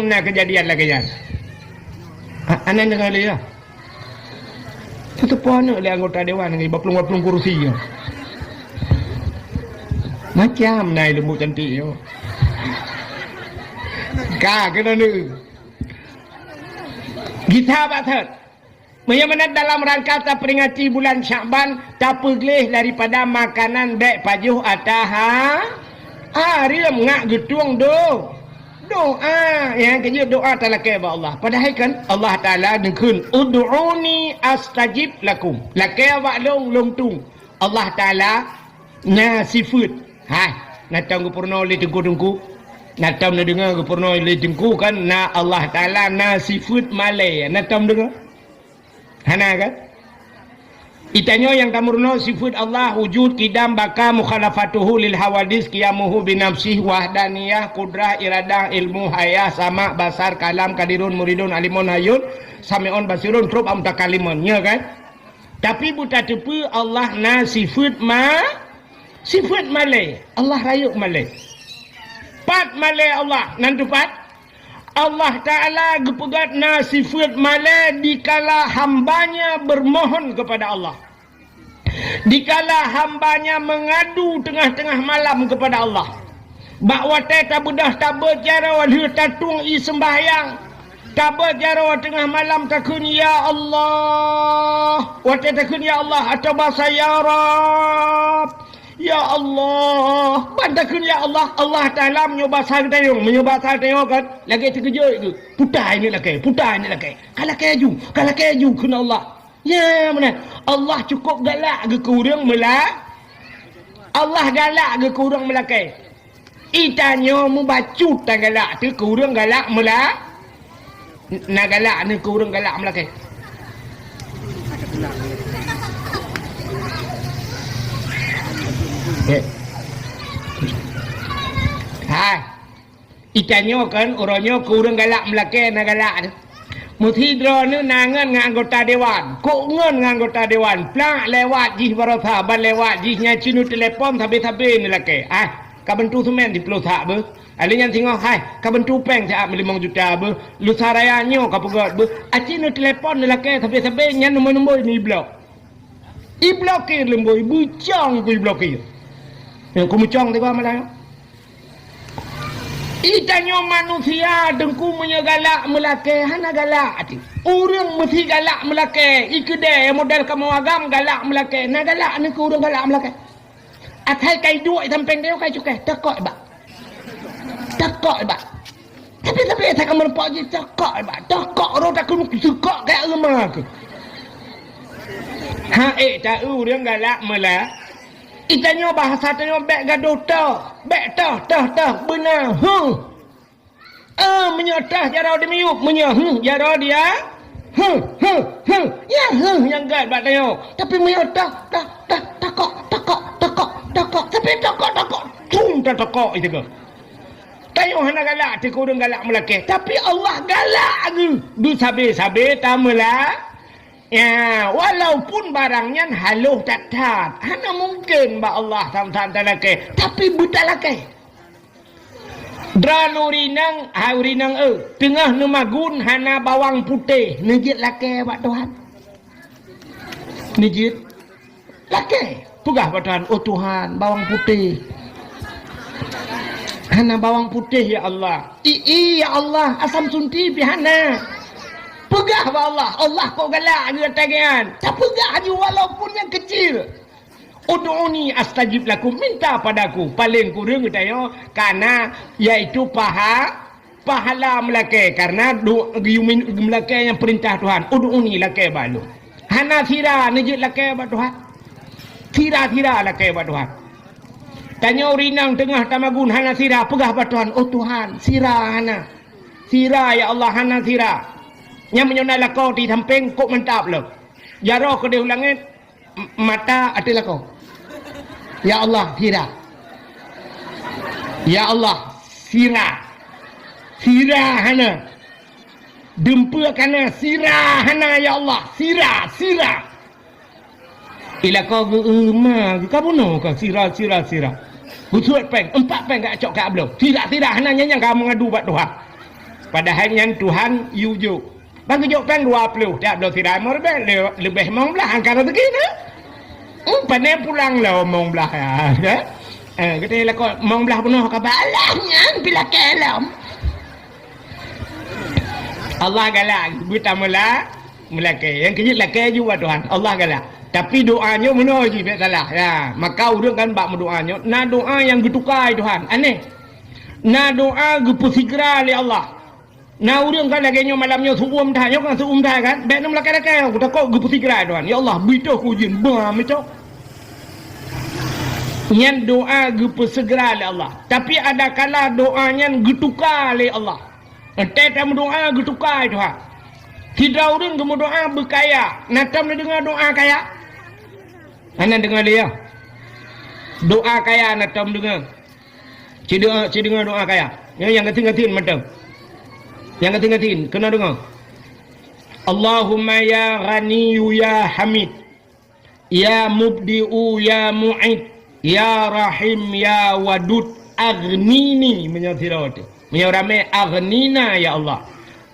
Speaker 1: nah kejadian lagi kan anan dengar dia tetepon le anggota dewan ni baplung kursi yo macam nai lembu cantik yo ka kena ni kita batat Menyemenat dalam rangka peringati bulan Syakban tak pergelih daripada makanan dek pajuh ataha riem ngak getung doa yang kerja doa talakai ba Allah padahal kan Allah Ta'ala dengkun ud'uni astajib lakum lakai ba long tung Allah Ta'ala na sifut natang purno le tengku natang na dengar purno le tengku kan na Allah Ta'ala na sifut malai natang dengar Hana kan? Itanya yang kamurno sifat Allah wujud kidam baka mukhalafatuhu lil hawadis qiyamuhu binafsih wahdaniyah kudrah iradah ilmu hayah sama basar kalam kadirun muridun alimun hayun sami'un basirun trub amtakalimun ya kan? Tapi buta tepu Allah na sifat malai Allah rayuk malai pat malai Allah nantu pat Allah Ta'ala gepegat sifat malai dikala hambanya bermohon kepada Allah. Dikala hambanya mengadu tengah-tengah malam kepada Allah. Bahawa tak bedah tak berjara wadah tatung i sembahyang. Tak berjara tengah malam takun ya Allah. Wadah takun ya Allah atau bahasa ya Rab. Ya Allah. Bantakun ya Allah. Allah Ta'ala menyobat sahal tayung. Menyobat sahal tayung kan. Lagi terkejut itu. Putar ini lagi. Putar ini lagi. Kalau keju. Kena Allah. Ya mana. Allah cukup galak ke kurang melak. Allah galak ke kurang melakai. Itanya mu bacut tak galak tu kurang galak melak. Nak galak ni kurang galak melakai. Hai. Ikannya kan orangnya kurang galak melakai nak galak tu. Muthidra ni nangan dengan anggota dewan. Kok ngan dengan anggota dewan. Plak lewat jih barotha. Ban lewat jihnya cinu telefon tabe-tabe ni laki. Kabentu semen di Pulau Tak ber. Alinya tengok, hai, kabentu peng siap 5 juta ber. Lu sarayanya kapegat ber. Cinu telefon ni laki tabe-tabe nyan nombor-nombor ni blok. I blokir lemboi. Bucang ku i blokir. Yang ku mucang tengok malah. Itanya manusia dengku menyegalak melake hana galak ati. Orang mesti galak melake. Ikede model kamu agam galak melake. Na galak ni ku orang galak melake. Atai kai duit samping dia kai cukai. Tekok ba. Tapi atai kamu nampak je tekok ba. Tekok orang tak kena tekok kayak lemah ke. Tak orang galak melak. Itanya bahasa tanya bek gaduh tah benar menyatah jara dia miup jara dia ya yang gad bak tanya tapi menyatah takok tapi takok cung takok itu ke tanya hana galak ti kurang galak melake tapi Allah galak du sabe tamalah. Ya, walaupun barangnya haluh tak hana mungkin ba Allah samtan talake tapi buta lake dralurinang haurinang tengah nemagun hana bawang putih nejit lake ba Tuhan nejit lake pugah ba Tuhan oh Tuhan bawang putih hana bawang putih ya Allah ya Allah asam sunti pihana pegah ba Allah kau galak dia tagihan tak pegah je walaupun yang kecil ud'uni astajib lakum minta padaku paling kurang katanya karena iaitu pahala melake karena melake yang perintah Tuhan ud'uni lake balu hana sira nejit lake ba Tuhan sira lake ba Tuhan tanya urinang tengah tamagun hana sira pegah ba Tuhan oh Tuhan sira ya Allah hana sira yang menyonal kau di samping kok mentap lo. Jaro ke dia ulangin mata atilah kau. Ya Allah sira. Ya Allah sira hana. Dempa kana sira hana ya Allah sira. Ila kau ma kamu no kau sira. Busuat peng 4 peng gak cok kak belum. Sira hana yang kamu ngadu buat Tuhan. Padahal yang Tuhan yujuk. Bang kejok peng 20 tak belum tirai mau lebih mong belah angkara begini pandai pulang lah mong belah ya kita lah kau mong belah penuh kabalahnya bila kelam Allah galak buta melake yang kejut lake juga Tuhan Allah galak tapi doanya mana je tak salah ya maka urang kan bak doanya na doa yang getukai Tuhan aneh na doa gepusigra oleh Allah. Nah urang kan lagi nyo malamnya suum dah kan bek nam lakai aku tak kau gupusi gerai Tuhan ya Allah bito ku jin bam itu nyan doa gupusi gerai Allah tapi ada kala doanya getukar oleh Allah tetam doa getukar Tuhan tidak urang gemu doa berkaya natam dengar doa kaya ana dengar dia doa kaya natam dengar dengar doa kaya yang keting macam yang keting kena dengar Allahumma ya ghaniyu ya hamid ya mubdi'u ya mu'id ya rahim ya wadud aghnini menyatirati Ya rame aghnina ya Allah.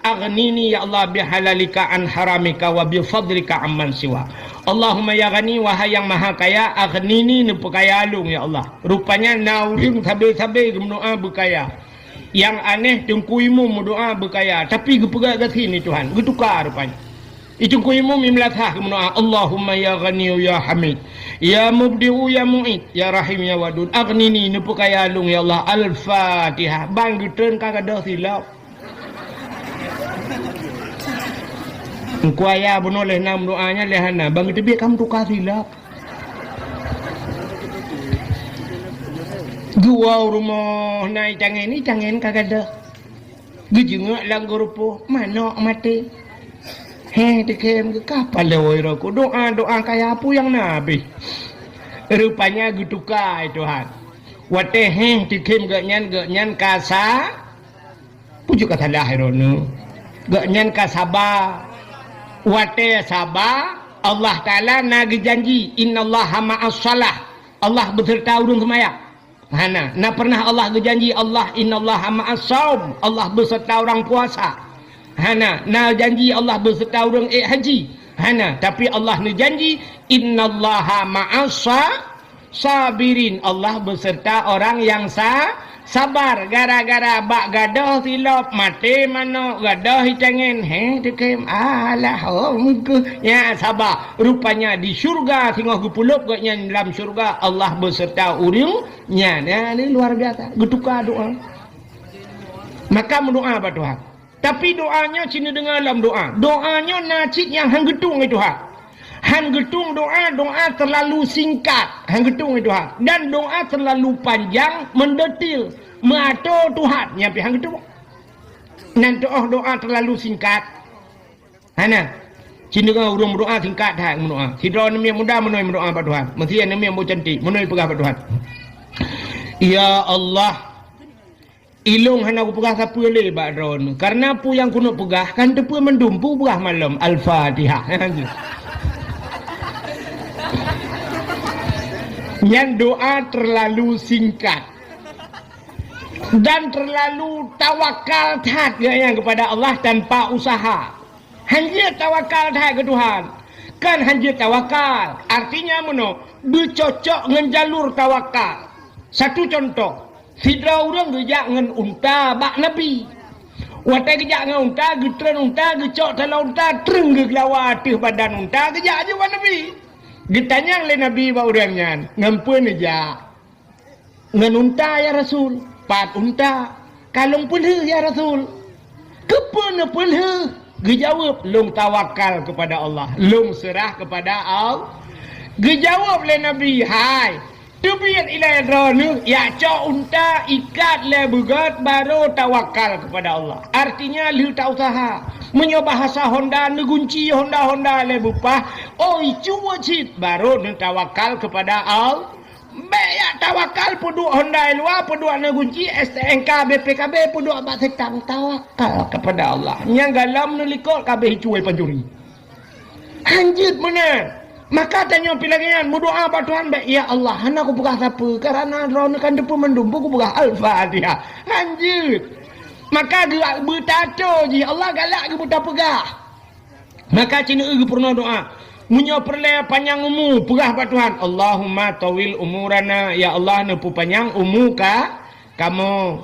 Speaker 1: Aghnini ya Allah bihalalika an haramika wa bifadlika amman siwa. Allahumma ya ghani wahai yang maha kaya, aghnini ni pekaya alung ya Allah. Rupanya nauring sabe-sabe berdoa berkaya. Yang aneh tengkuimu berdoa berkaya, tapi gepegat kat sini Tuhan. Getukar rupanya. Itu kuimu mimlatah berdoa Allahumma ya ghani ya hamid. Ya mubdi'u ya mu'id, ya rahim ya wadud. Aghnini ni pekaya alung ya Allah. Al-Fatihah. Bang getun kagak silap. Kuaya boleh nam doanya lehana bang itu biar kamu tukar silap. Dua rumah naik cangen kagak ada. Gejengak langgar rupo mana mati. Dekem ke kapal lewoi roku doa kayak apa yang nabi. Rupanya getukar Tuhan. Wate dekem gak nyan kasa. Pujuk kata lahirono. Gak nyan kasaba. Wate sabah Allah Ta'ala nagi janji innallaha ma'as salah Allah beserta urung semaya hana pernah Allah berjanji Allah innallaha ma'as saum Allah beserta orang puasa hana janji Allah beserta orang haji hana tapi Allah ni janji innallaha ma'as sabirin Allah beserta orang yang sabar gara-gara bak gadah silap mati mana gadah hicangen dekem alah ya sabar rupanya di syurga tengah gepulup gaknya dalam syurga Allah beserta urangnya ini luar biasa getukar doa maka mendoa apa Tuhan tapi doanya cina dengar dalam doanya nacik yang hang getung itu hang getung doa terlalu singkat hang getung itu dan doa terlalu panjang mendetil mengatur Tuhan nyampe hang getung nan doa terlalu singkat hana cindera urung berdoa singkat hang berdoa sidra nemi muda menoi berdoa pada Tuhan mesti nemi mau cantik menoi pegah pada Tuhan ya Allah ilung hana aku pegah siapa le bak drone karena pu yang kuno pegah kan tepu mendumpu pegah malam Al-Fatihah yang doa terlalu singkat dan terlalu tawakal yang kepada Allah tanpa usaha hanya tawakal ke Tuhan kan hanya tawakal artinya mana bercocok dengan jalur tawakal satu contoh sidra orang gejak dengan unta bak Nabi watai gejak dengan unta getren unta gecok dalam unta tereng gelawa atih badan unta gejak je Nabi ditanya oleh Nabi bahawa orangnya ngampun aja ngan unta ya Rasul pat unta kalung pelhe ya Rasul kepana pelhe dijawab long tawakal kepada Allah long serah kepada Allah dijawab oleh Nabi hai tubiat ilai dronu ya cok unta ikat le bugat baru tawakal kepada Allah artinya lu tak usaha menyoba bahasa Honda negunci Honda le bupah oi cuba cit baru tawakal kepada Allah Bayak tawakal puduk Honda luar puduk negunci STNK BPKB puduk abad setang tawakal kepada Allah yang galam nelikot kabeh cuai pencuri anjit mana maka tanya pilihan berdoa pada Tuhan baik ya Allah hana aku pegah siapa karena drone kan depu mendumpu aku pegah Al-Fatihah anjit maka gelak bertato je Allah galak ke buta pegah maka cina ege pernah doa munyo perle panjang umur pegah pada Tuhan Allahumma tawil umurana ya Allah nepu panjang umur ka kamu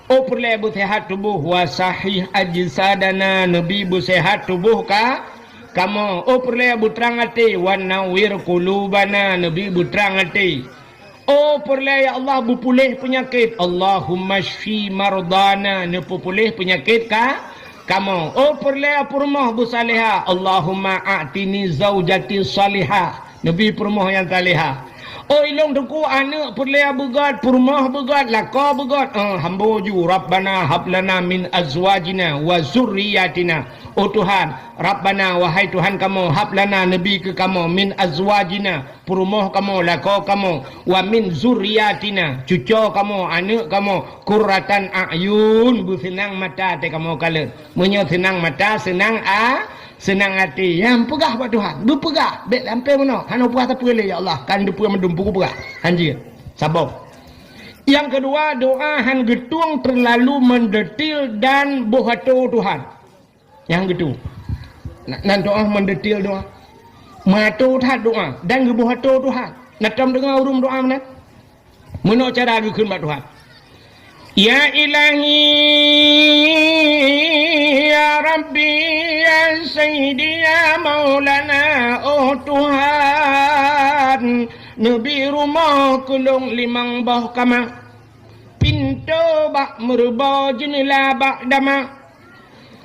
Speaker 1: perle bersehat tubuh wa sahih ajsadana nabi bersehat tubuh ka kamu perle butrang hati wa nawir qulubana nabi butrang hati perle ya Allah berpulih penyakit Allahumma shfi mardana nepu pulih penyakit ka kamu perle purmah busaliha Allahumma a'tini zaujati salihah nabi purmah yang salihah ilong duku anak perle begat purmah begat laka begat hamba ju rabbana hablana min azwajina wa zurriyatina Tuhan rabbana wahai Tuhan kamu hablana nabi ke kamu min azwajina purmah kamu laka kamu wa min zurriyatina cucu kamu anak kamu qurratan a'yun bu senang mata te kamu kala menyo senang mata senang hati yang pegah pada Tuhan berpegah baik sampai mana hana pegah tak boleh ya Allah kan depu mendumpu pegah anjir sabar Yang kedua, doa han getung terlalu mendetil dan bohato Tuhan. Yang gedung. Nan doa mendetil doa. Mato Tuhan doa dan bohato Tuhan. Natam dengar urum doa mana? Menok cara gekeun mak Tuhan. Ya ilahi ya Rabbi ya Sayyidi ya Maulana, oh Tuhan, Nabi rumah kulung limang bah kama, pintu bak merba jendela bak dama,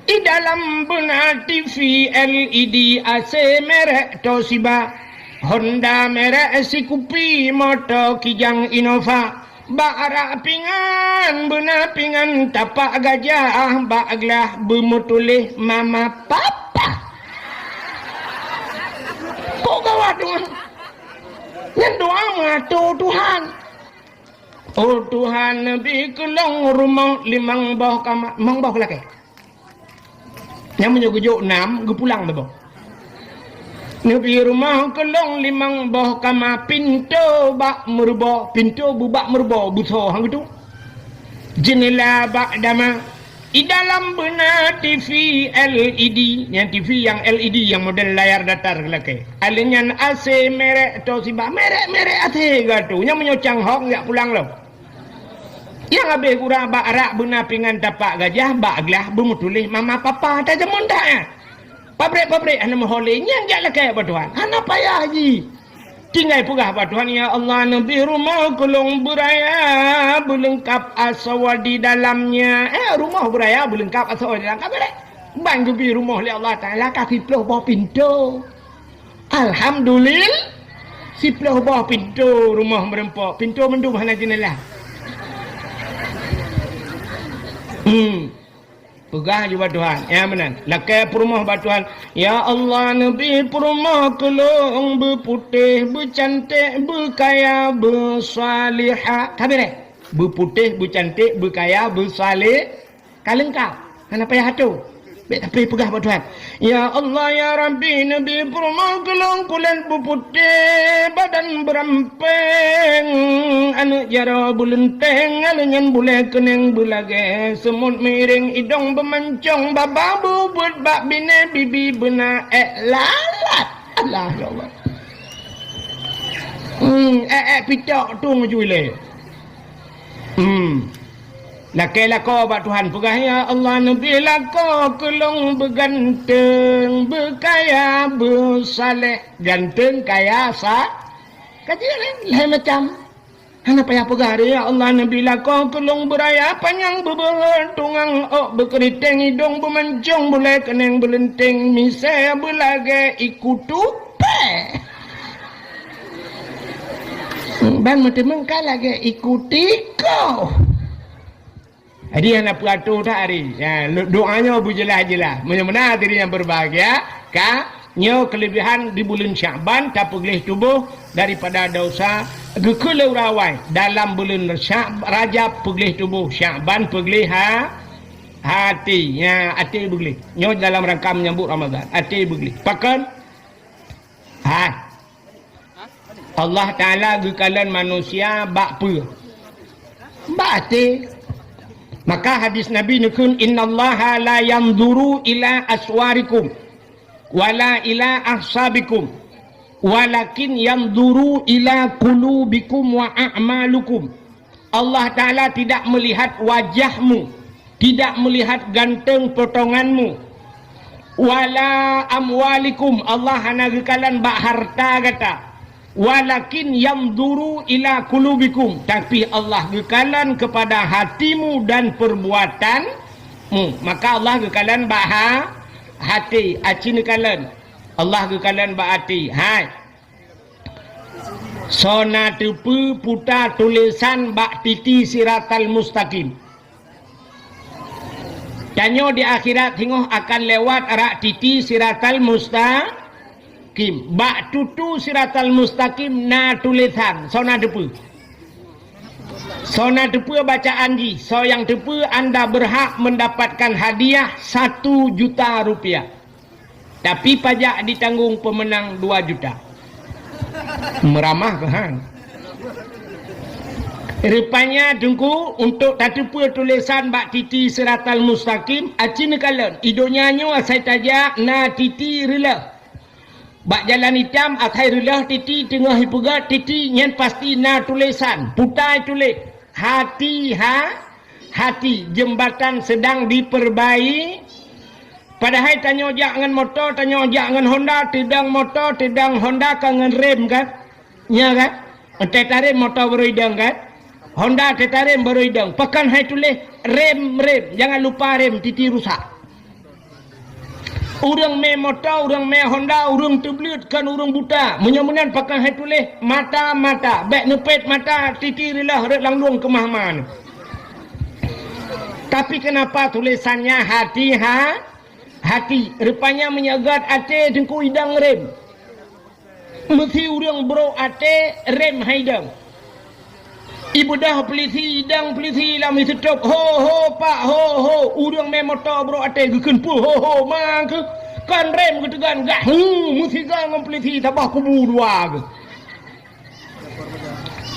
Speaker 1: di dalam benar TV LED AC merek Toshiba, Honda merek Sikupi, motor Kijang Innova, bak arak pingan, benar pingan tapak gajah, bak aglah bermutulih mama papa. Kok gawat Tuhan? Yang doa matu Tuhan. Oh Tuhan, Nabi kelong rumah limang bawah kamar, mang bawah lagi. Yang menyugujuk 6, gue pulang tu bawah. Nabi rumah kelong limang bawah kamar, pintu bak merba, pintu bubak merba, buto hang itu. Jendela bak dama, di dalam benar TV LED, yang TV yang LED yang model layar datar lagi. Alinyan AC merek Toshiba, merek AC gatu, yang menyocang hong tak pulang lo. Yang habis kurang bak arak benar pingan tapak gajah, bak aglah bermutulih mama papa tak jamun tak ya. Pabrik anda maholenya enggak lah kayak Tuhan. Anak payah haji. Tinggal pegah Tuhan, ya Allah, Nabi rumah kolong beraya berlengkap asawal di dalamnya. Rumah beraya berlengkap asawal di dalamnya. Bang Nabi rumah oleh Allah Ta'ala kaki peluh bawah pintu. Alhamdulillah. Si peluh bawah pintu rumah merempok. Pintu mendung hana jendela. Pegah juga Tuhan. Ya benar. Lakai perumah Tuhan. Ya Allah, Nabi perumah kelong berputih, bercantik, berkaya, bersalihah. Tapi ni, berputih, bercantik, berkaya, bersalih. Kalengkap. Kenapa ya tu? Tapi pegah Tuhan. Ya Allah, ya Rabbi, Nabi perumah kelong kulit berputih, badan beramping, anak jara bulenteng, alenyan bule kening bulage, semut miring, hidung bermancung, baba bubut, bak bine, bibi benar, lalat. Allah, ya Allah. Pitak tu menjuile. Lakai lako bak Tuhan pegah, ya Allah, Nabi lako kelong berganteng, berkaya, bersaleh, ganteng, kaya, kajian lain macam. Hana payah pegah dia, ya Allah, Nabi lako kelong beraya, panjang berberat, tungang berkeriting, hidung bermancung, boleh keneng berlenteng, misai berlagak ikut tupe. Bang mati mengkal lagi ikuti kau. Jadi anak pelatu tak hari. Ya, doanya berjelas-jelas. Mudah-mudahan diri yang berbahagia. Nyo kelebihan di bulan Sya'ban tak pergelih tubuh daripada dosa gekelau rawai dalam bulan Rajab pergelih tubuh, Sya'ban pergelih hati. Ya, hati pergelih. Nyo dalam rangka menyambut Ramadan. Hati pergelih. Pakan Allah Ta'ala gekalan manusia bak pe. Bak hati. Maka hadis Nabi nukun, innallaha la yanzuru ila aswarikum wala ila ahsabikum walakin yanzuru ila qulubikum wa a'malukum. Allah Ta'ala tidak melihat wajahmu, tidak melihat ganteng potonganmu, wala amwalikum, Allah hanya gekalan bak harta kata, walakin yanzuru ila qulubikum, tapi Allah gekalan kepada hatimu dan perbuatanmu. Maka Allah gekalan bah hati, acin gekalan. Allah gekalan bah hati. Hai. Sona tepu puta tulisan bak titi siratal mustaqim. Tanyo di akhirat tengok akan lewat arak titi siratal mustaqim. Bak tutu siratal mustaqim na tulisan so na depu bacaan ji. So yang depu anda berhak mendapatkan hadiah 1 juta rupiah, tapi pajak ditanggung pemenang 2 juta. Meramah ke hang? Rupanya tunggu untuk tatupa tulisan bak titi siratal mustaqim acina kalan idonya nyo asai tajak na titi rela bak jalan hitam akai rela titi tengah hipugat titi nyen pasti na tulisan putai tulis hati jembatan sedang diperbaiki. Padahal tanya ojak dengan motor, tanya ojak dengan Honda, tidang motor, tidang Honda dengan rem kan? Ya kan? Tetarim motor beridang kan? Honda tetarim beridang. Pekan hai tulis rem. Jangan lupa rem, titi rusak. Orang me motor, orang me Honda, orang terbelut kan orang buta. Menyamunan pekan hai tulis mata. Bek nepet mata, titi rilah red langlung ke mahman. Tapi kenapa tulisannya hati rupanya menyagat ate tengku idang rem mesti urang bro ate rem haidang ibu dah polisi idang polisi lam tutup ho pak ho urang me motor bro ate gekeun pu ho mang ke kan rem getegan gah mesti gang polisi tabah kubu dua ke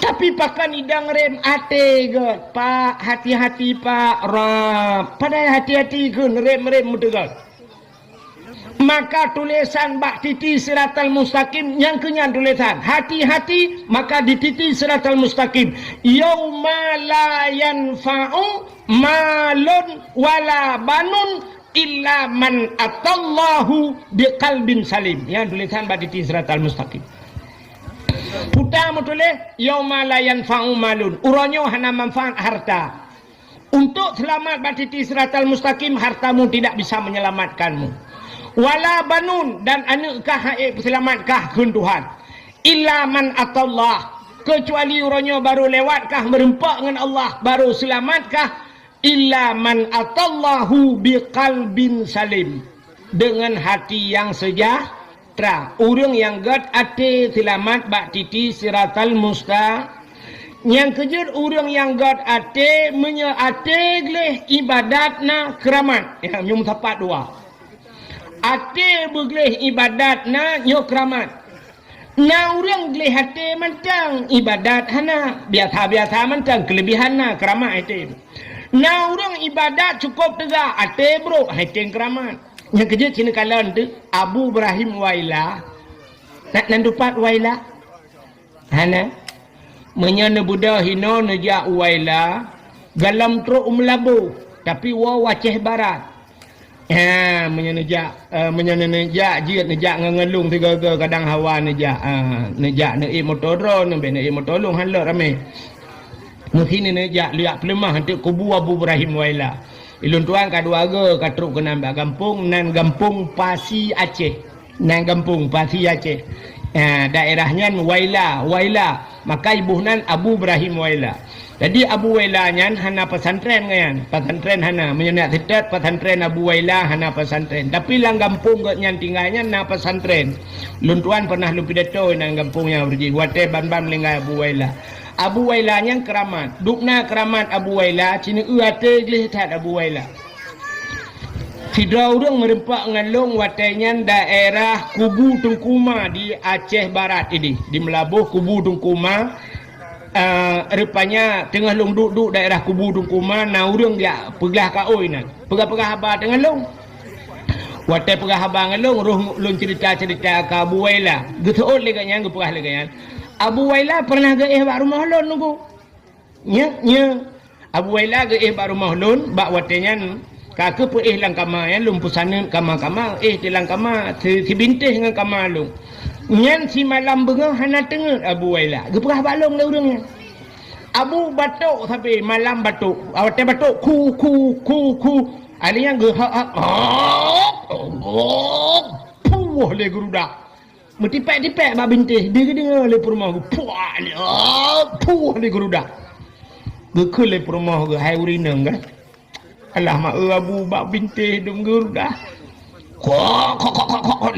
Speaker 1: tapi pakan idang rem ate ge pak hati-hati pak rap pada hati-hati keun rem mutegan. Maka tulisan bak titi siratal mustaqim yang kenyan tulisan hati-hati maka di titi siratal mustaqim yauma la yanfa'u malun wala banun illa man atallahu biqalbin salim yang tulisan bak titi siratal mustaqim putar tulis yauma la yanfa'u malun uronyo hana manfaat harta untuk selamat bak titi siratal mustaqim hartamu tidak bisa menyelamatkanmu wala banun dan anukkah selamatkah kun Tuhan illa man atallah kecuali uronyo baru lewatkah merempak dengan Allah baru selamatkah illa man atallahu biqalbin salim dengan hati yang sejahtera urang yang gad ate selamat bak titi siratal mustaqim yang kejut urang yang gad ate menyeate gleh ibadatna keramat ya nyum tapat dua ate begleh ibadat na nyokramat na urang gleh hati mentang ibadat hana biasa mentang kelebihan na keramat ate na urang ibadat cukup tegak ate bro hati keramat yang kerja cina kalan tu Abu Ibrahim Waila nak nandupat Waila hana menyana budak hino nejak Waila galam truk melabu tapi waceh barat menyenejak jiat nejak ngelung tiga kadang hawa nejak naik motor drone naik motor long halak ramai mesti nejak lihat pelemah untuk kubu Abu Ibrahim Waila ilun tuan kadua ke katruk ke nambah kampung nan kampung Pasi Aceh daerahnya Waila maka ibu nan Abu Ibrahim Waila. Jadi Abu Waila nyan hana pesantren kan pesantren hana menyenak tetet pesantren Abu Waila hana pesantren tapi lang kampung ke nyan tinggalnya na pesantren lun tuan pernah lu pidato nang kampungnya berji wate ban-ban lenggai Abu Waila nyan keramat dukna keramat Abu Waila cina uate glih tat Abu Waila Sidra urang merempak ngalung watenya daerah Kubu Tungkuma di Aceh Barat ini di Melabuh Kubu Tungkuma rupanya tengah long duduk daerah Kubu Tungkuma na urang dia pegah kaoi nan pegah haba tengah long watai pegah haba ngalung roh lun cerita ke Abu Waila geteot leganya gepegah leganya Abu Waila pernah ke bak rumah lun nunggu nya Abu Waila ke bak rumah lun bak watenya kake pu lang kama ya lum pusana kama di lang kama si bintih dengan kama lum nyan si malam bengah hana tengah Abu Waila gepegah balong le urang Abu batuk sampai malam batuk awak batuk ku alinya ge puh le gerudak metipek-tipek ba bintih dengar le rumah puh le gerudak gekul le rumah ge hai urineng kan alah mak Abu bak bintih dum gerudak kok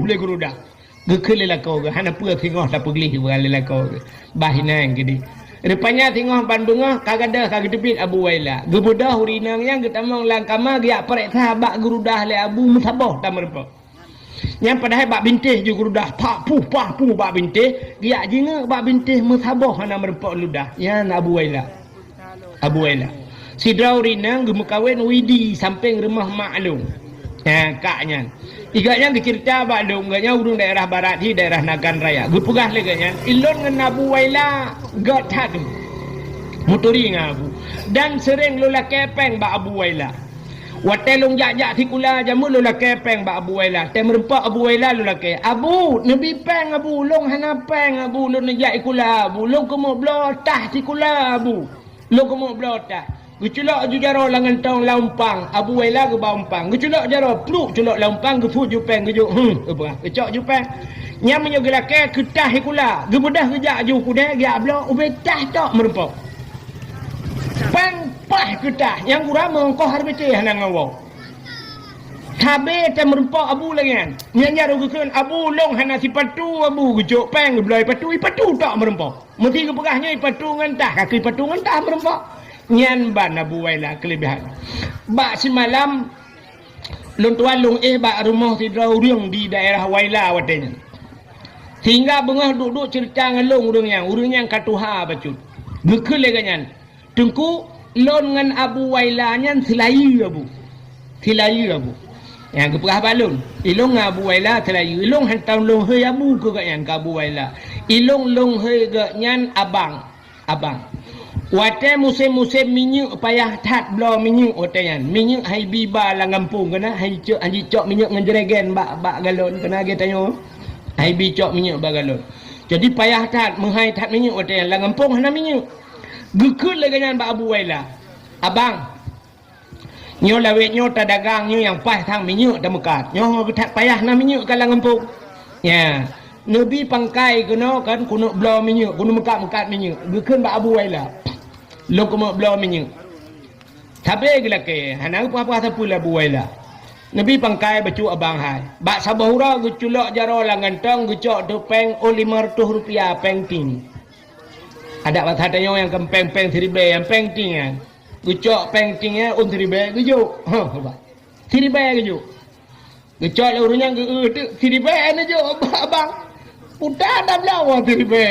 Speaker 1: le gerudak gekele la kau ge hana pua tengah tak pergi berale la kau bahinang gedi rupanya tengah bandungah kagada kagedebit Abu Waila gebudah urinang yang getamong langkama dia parek sahabat gerudah le Abu musabah tak merpa Yang padahal bak bintih juga ludah pak puh bak bintih dia jinga bak bintih musabah hana merempak ludah ya Abu Waila si Draurina gemu kawin widi samping rumah maklum kaknya igaknya dicerita bak dong gaknya urung daerah barat di daerah Nagan Raya gupugah leganya ilon ngan Abu Waila got hadu muturi ngabu dan sering lula kepeng bak Abu Waila watelung jak-jak tikula jamu lula kepeng bak Abu Waila te merempak Abu Waila lula ke Abu nabi peng Abu long hana peng Abu long jak ikula Abu long kemo blotah tikula Abu long kemo blotah guculok ju jaro langan tong laumpang Abu Waila ke baumpang guculok jaro pluk culok laumpang gefu ju peng geju apa gecok ju peng nyam menyo gelake ketah ikula gemudah gejak ju kude gak blok ubetah tok merempak peng pah kita yang kurang mengkau harbete hanang awak tabe te merempak Abu lengan nyanya rugukeun Abu long hana si patu Abu gujuk peng belai patu tak merempak mesti kepegahnya patu ngentah kaki patu ngentah merempak nyan ban Abu Waila kelebihan bak semalam lon tuan long bak rumah si Drauriung di daerah Waila watenya sehingga bengah duduk cerita ngelong urang yang katuha bacut gekeul leganyan tengku lon ngan Abu Waila nyan selayu Abu yang keperah balun ilong Abu Waila selayu ilong hantam long he Abu ke gak ka Abu Waila ilong long he gak nyan abang wate musim-musim minyak payah tat blo minyak wate yan minyak hai biba lang kampung kena hai cok anji cok minyak ngan jeregen bak galon kena ge tanyo hai bi cok minyak bak galon jadi payah tat menghai tat minyak wate yan lang kampung hana minyak gekut lagi dengan Abu Waila abang nyo lawet nyo dagang nyo yang pas thang minyak dah mekat nyo tak payah na minyak kalang empuk ya nabi pangkai kena kan kuno blau minyak kuno mekat minyak gekut Abu Waila lo kuno blau minyak tabe gelake hana apa sapu Abu Waila nabi pangkai bacu abang hai bak sabahura geculok jaro langantong gecok topeng Rp500 peng ting ada batanya yang kempeng-peng seribe yang pengting kan gucok pengtingnya seribe gujuk seribe gujuk gucok laurnya seribe aja abang udah ada belum seribe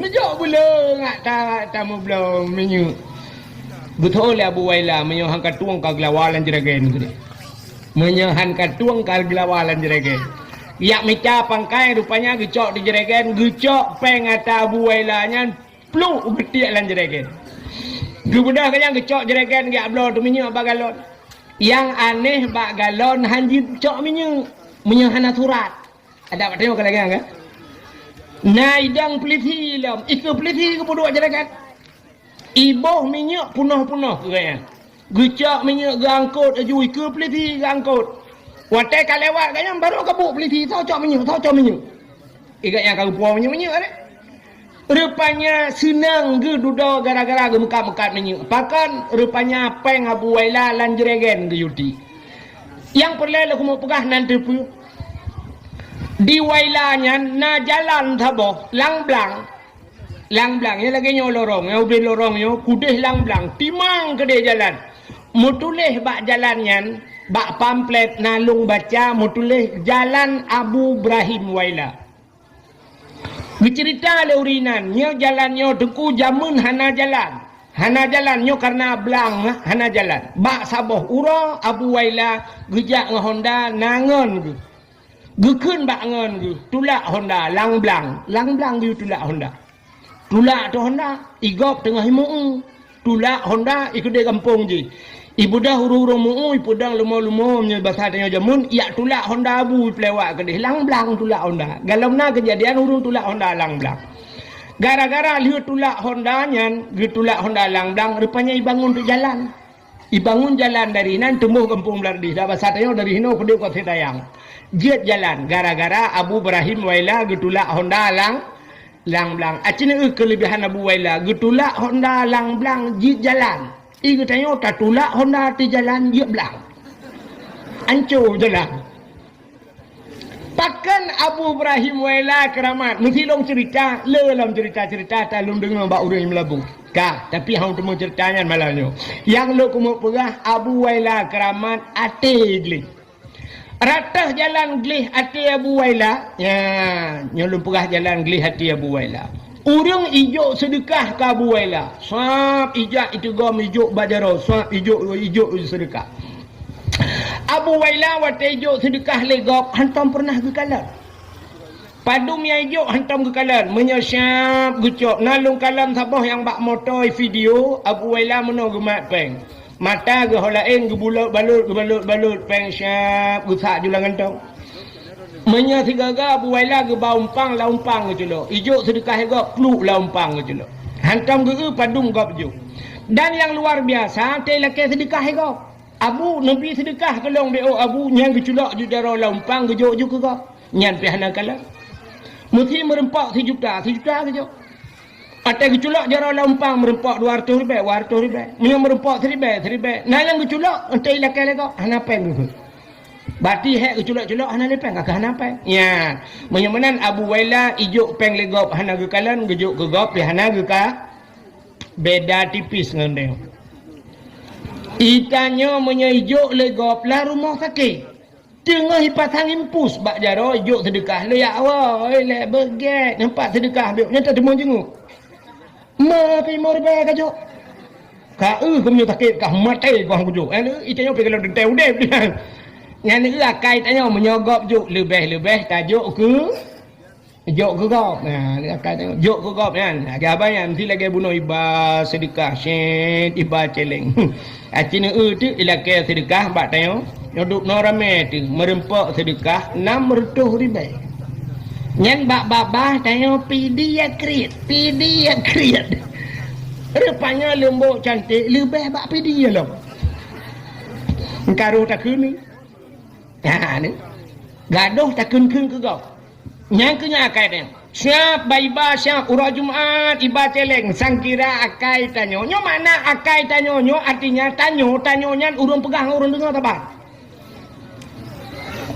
Speaker 1: gujuk belum tak tamu belum menyu betul Abu Waila menyohan katuang kaglawalan jeragen gede menyohan katuang kaglawalan jeragen yak meca pangkai rupanya gucok di jeragen gucok peng ata Abu Waila nya pluk betik lan jeregen gebudah kayang gecok jeregen gak blo tu minyak bak galon yang aneh bak galon hanji cok minyak hana surat ada pak tengok lagi kan naidang peliti lam itu peliti ke bodoh jeregen iboh minyak punah-punah kayang gecok minyak gangkut ajui ke peliti gangkut watai kalewat kayang baru kabuk peliti tau cok minyak ikat yang kau puang minyak ada rupanya senang ke duduk gara-gara ke mekat-mekat minyak pakan rupanya peng Abu Waila lan jeregen ke yuti yang perlu aku mau pegah nanti pu di Wailanya na jalan thaboh lang blang ya lagi nyo lorong ya ubin lorong yo kudeh lang blang timang ke dia jalan mutuleh bak jalannya bak pamflet nalung baca mutuleh jalan Abu Ibrahim Waila bercerita leurinan nyo jalan nyo teku jamun hana jalan nyo karena blang hana jalan bak saboh ura Abu Waila gejak ngehonda nangon gekun bak ngon tulak Honda lang blang yu tulak Honda tu Honda igop tengah himu tulak Honda ikut di kampung je ibu dah huru-huru mu ibu dah lumo-lumo nya bahasa tanya jamun ya tulak Honda Abu pelewak ke lang blang tulak Honda galamna kejadian urung tulak Honda lang blang gara-gara lihat tulak Honda nyan tulak Honda lang blang rupanya ibangun jalan dari nan tumbuh kampung Lardi dah bahasa tanya dari hino ke kota Tayang jet jalan gara-gara Abu Ibrahim Waila tulak Honda lang blang acina kelebihan Abu Waila tulak Honda lang blang jet jalan iku tanya tulak Honda ti jalan je belang ancur jalan pakan Abu Ibrahim Waila keramat mesti long cerita dalam cerita talung dengar bak urang melabung tapi hang temu ceritanya malamnya yang lo kumu pegah Abu Waila keramat ate gli Ratah jalan gelih hati Abu Waila. Ya, nyolong perah jalan gelih hati Abu Waila. Urang ijuk sedekah ke Abu Waila. Swap ijak itu gom ijuk bajaro. Swap ijuk sedekah. Abu Waila wate ijuk sedekah legop. Hantam pernah ke kalan. Padum yang ijuk hantam ke kalan. Menyesyap gucok. Nalung kalam sabah yang bak motor video. Abu Waila menang gemak peng. Mata ke holain ke balut peng syap gusak julangan tau. Menya sigaga Abu Waila ke baumpang laumpang ke celok. Ijuk sedekah gop kluk laumpang ke celok. Hantam ke padum gop juk. Dan yang luar biasa te laki sedekah gop. Abu nabi sedekah kelong beo Abu nyang ke celok ju jaro laumpang ke juk ke gop. Nyan pihana kala. Mesti merempak 1 juta ke juk. Ada keculak jara laumpang merempak 200 ribu. Menyang merempak 1,000. Nah yang keculak entai lakai lego. Hanapai dulu. Berarti hek keculak-culak hana lepeng kakak hanapai. Ya. Menyamanan Abu Waila ijuk peng legop hana ke kalan gejuk ke gop di hana ke ka. Beda tipis dengan dia. Itanya menyijuk legop lah rumah sakit. Tengah pasang impus bak jaro ijuk sedekah le ya Allah. Le beget nampak sedekah biok nyata temu jenguk. Mati morbe kajo. Ka kamu takut kah mati kau kujo. Itanya pergi kalau denteu deh. Yang ni akai tanya menyogop juk lebih tajuk ke juk ke gop. Nah, ni akai tanya juk ke gop kan. Agak banyak mesti lagi bunuh iba sedekah syed iba celeng. Acina tu ilakai sedekah bak tanya. Nyoduk no rame tu merempak sedekah 600 ribu. Nyan bak-babah tanya pidi ya kreat. Rupanya lembut cantik lebih bak pidi ya lo. Karuh takun ni. Ha ni. Gaduh takun ke kau. Yang kena akai dia. Siap baiba siap urah Jumaat iba celeng sangkira akai tanyo. Nyo mana akai tanyo nyo artinya tanyonya urang pegang urang dengar tabat.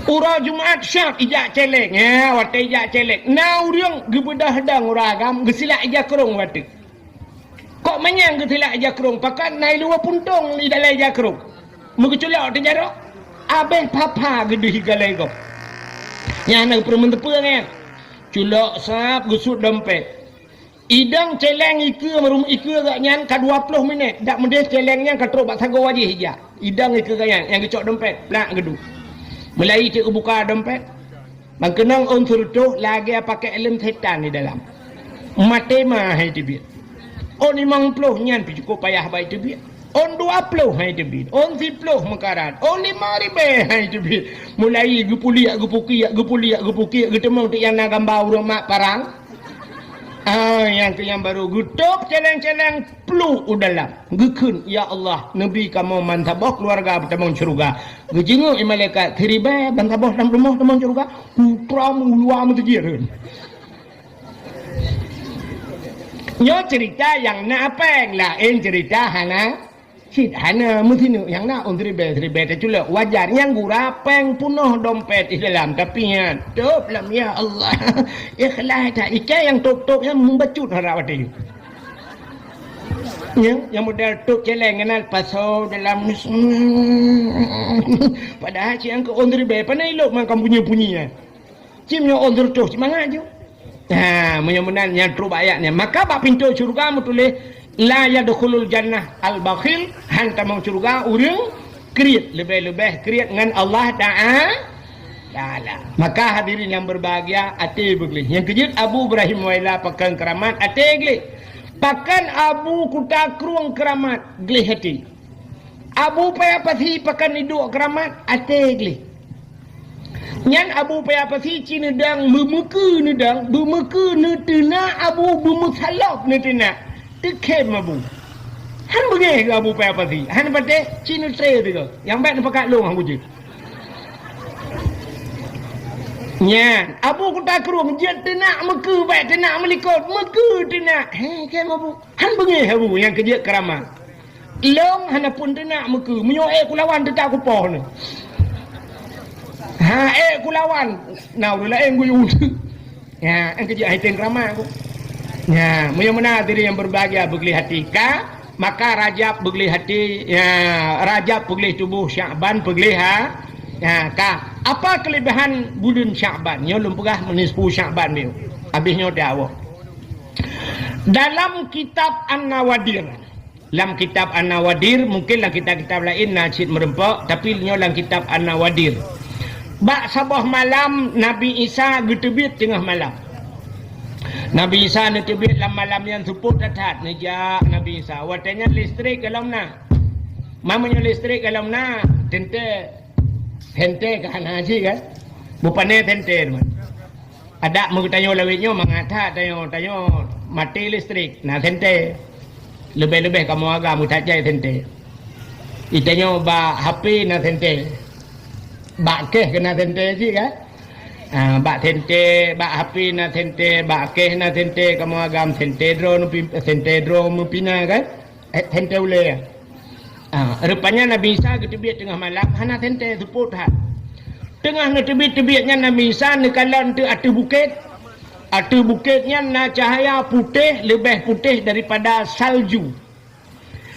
Speaker 1: Urah Jumaat siap ijak celeng. Ya, wate ijak celeng. Na urang gebedah dang uragam gesilak ijak kerong wate. Kok menyang gesilak ijak kerong pakan nai luar puntung di dalam ijak kerong. Mengeculak tu jaro. Abeh papa gede higalai kau. Yang nak permen tepung kan. Culak sap gusut dompet. Idang celeng ike merum ike gak nyan ka 20 minit. Dak mendes celengnya ka teruk bak sago wajih hija. Idang ike gak nyan yang gecok dompet. Plak gedu. Mulai cik buka dompet. Bang kenang unsur tu lagi pakai ilmu setan di dalam. Mate mah hai tibit. On 50 nyan pi cukup payah baik tibit. On 20 hai tibit. On 10 mekarat. On 5,000 hai tibit. Mulai gupuliak getemong tu yang nak gambar urang mak parang. Yang tu yang baru gutup celeng-celeng peluk udalam. Gekun ya Allah Nabi kamu mantabah keluarga bertemong syurga. Gejenguk malaikat 3,000 mantabah dalam rumah temong syurga. Putra muluam terjeun. Nyo cerita yang nak apeng lah cerita hana hana mutinu yang nak on 3,000 culak wajar yang gurapeng punuh dompet di dalam tapi ya top lam ya Allah ikhlas tak ikan yang top yang membacut harawati yang model top celeng kenal pasau dalam padahal yang ke on 3,000 pandai elok makan bunyi-bunyi cimnya on 3,000 semangat je. Menyemunan yang teruk ayatnya. Maka bak pintu syurga tulis la yadkhulul jannah al-bakhil hantamang syurga urang kriat lebih-lebih kriat dengan Allah Ta'ala. Maka hadirin yang berbahagia ate beglih. Yang kejut Abu Ibrahim Waila pakan keramat ate glih. Pakan Abu Kutakruang keramat glih hati. Abu Payapasi pakan hidup keramat ate glih. Nyan Abu Payapasi cina dang memeka nedang bermeka netena Abu bermusalaf netena tekem Abu han bengeh Abu Payapasi han pate cina tre tu yang baik nak pakat long Abu je nyan Abu Kutakruang je tenak meka baik tenak melikot meka tenak kem Abu han bengeh Abu yang kerja keramat long han pun tenak meka menyoek kulawan tetap kupoh ni kulawan. Nah, udah lain gue ya, yang kerja haitin ramah aku. Ya, mana diri yang berbahagia begli hati ka, maka Rajab begli hati, ya, Rajab begli tubuh Sya'ban begli ya, ka. Apa kelebihan bulan Syaban? Nyo lum pegah menispu Syaban dia. Habisnya dakwah. Dalam kitab An-Nawadir. Dalam kitab An-Nawadir, mungkinlah kitab-kitab lain Najid merempak, tapi nyo dalam kitab An-Nawadir. Bak sabah malam Nabi Isa getebit tengah malam. Nabi Isa getebit dalam malam yang suput datat nejak Nabi Isa. Watanya listrik kalau na. Mamanya listrik kalau na, tente kan haji kan. Bupane tente teman. Ada mau tanya lawitnya mengata tanya mati listrik. Nah tente. Lebih-lebih kamu agak mutajai tente. Itanya ba HP na tente. Bak keh kena tente je kan. Bak tente, bak HP na tente, bak keh na tente, kamu agam tente drone pina kan. Tente boleh. Rupanya Nabi Isa ketebit tengah malam hana tente suput hat. Tengah ngetebit-tebitnya Nabi Isa nekalan tu atu bukit. Atu bukitnya na cahaya putih, lebih putih daripada salju.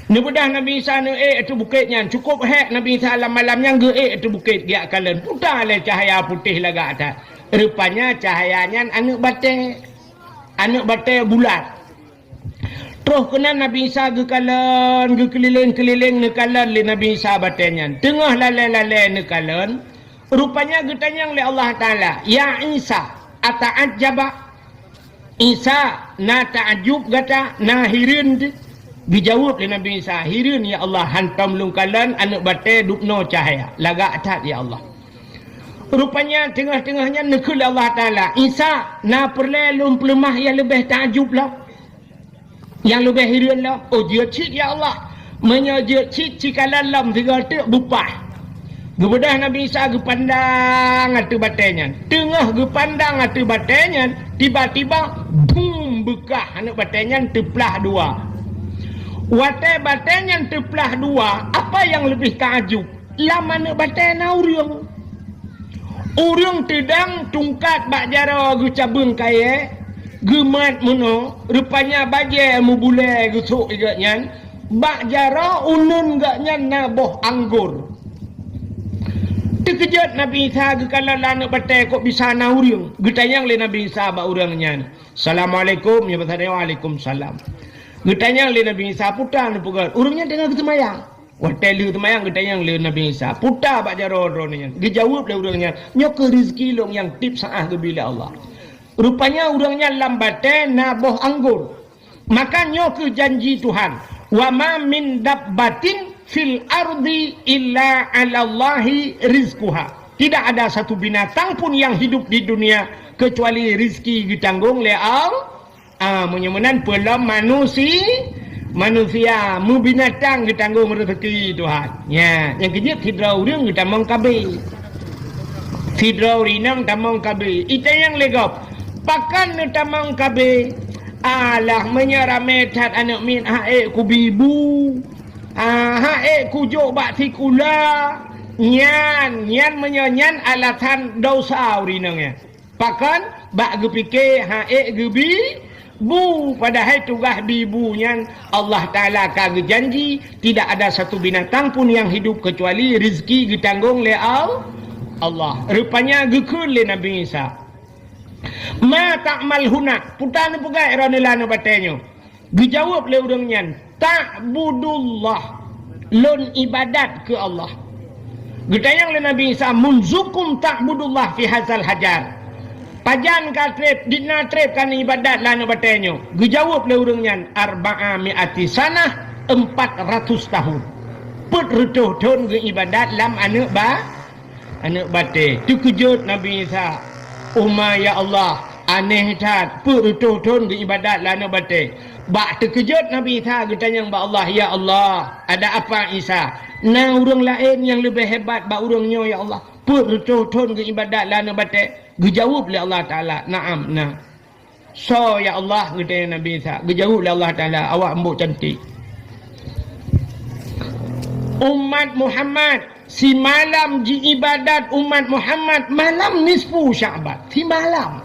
Speaker 1: Nebedah Nabi Isa atu bukitnya cukup hek Nabi Isa malamnya atu bukit dia kalan putar le cahaya putih laga atas. Rupanya cahayanya anak bate bulat. Terus kena Nabi Isa kalan keliling-keliling nekalan le Nabi Isa batenya. Tengah lalai-lalai nekalan, rupanya getanyang le Allah Taala, ya Isa ata'ajjaba. Isa na ta'ajub gata na hirin. Dijawab oleh Nabi Isa, hirin ya Allah hantam lungkalan anak bate dukno cahaya laga atat ya Allah. Rupanya tengah-tengahnya nekul Allah Taala, Isa na perlelum pelemah yang lebih takjub lah, yang lebih hirin lah. Oh dia cik ya Allah, menyajak cik cikalan lam tiga tek bupah. Gebedah Nabi Isa gepandang atu batenya, tengah gepandang atu batenya, tiba-tiba boom bekah anak batenya teplah dua. Watai baten yang terpelah dua, apa yang lebih takjub? Lama nak baten na urang. Urang tedang tungkat bak jara gu cabung kaya, gemat mono, rupanya baje mu bule gu sok igaknya, bak jara unun gaknya na boh anggur. Terkejut Nabi Isa ke kalan anak baten kok bisa na urang. Getanyang le Nabi Isa bak urangnya. Assalamualaikum, ya pasal waalaikumsalam. Getanyang le Nabi Isa putar ni pugal. Urungnya dengan ketemayang. Hotel ketemayang getanyang le Nabi Isa. Putar bak jaro-ronnya. Dijawab le urungnya. Nyok rezeki long yang tip saah ke bila Allah. Rupanya urungnya lambaten na boh anggur. Maka nyok janji Tuhan. Wa ma min dabbatin fil ardi illa 'ala Allahi rizquha. Tidak ada satu binatang pun yang hidup di dunia kecuali rizki ditanggung le Allah. Menyemenan pelam manusia mu binatang ditanggung rezeki Tuhan. Ya, yang kejut hidrau ring tamong kabe. Hidrau rinang tamong kabe. Ita yang legap. Pakan tamong kabe. Alah menyarame tat anak min hae ku bibu. Hae ku jo bak tikula. Nyan menyanyan alatan dosa rinangnya. Pakan bak gepike hae gebi bu padahal tugas bibunya Allah Ta'ala kagak janji tidak ada satu binatang pun yang hidup kecuali rezeki ditanggung oleh Allah. Rupanya gekul le Nabi Isa. Ma ta'mal huna putan pugai ranelana batenyo. Dijawab le urangnya ta'budullah lon ibadat ke Allah. Getayang le Nabi Isa munzukum ta'budullah fi hazal hajar. Pajan ka trip, dina trip kan ibadat lana batenyo. Gejawab le urangnya arba'a mi'ati sanah 400 tahun. Put rutuh ton ke ibadat lam anak bate. Tu kejut Nabi Isa. Ya Allah, aneh tat. Put rutuh ton ke ibadat lana bate. Bak terkejut Nabi Isa getanya ba Allah, ya Allah, ada apa Isa? Na urang lain yang lebih hebat ba urangnya ya Allah. Put rutuh ton ke ibadat lana bate. Gejawab oleh Allah Ta'ala, na'am, nah. So, ya Allah, kata Nabi Isa. Gejawab oleh Allah Ta'ala, awak embuk cantik. Umat Muhammad, si malam ji ibadat umat Muhammad, malam nisfu Syaban, si malam.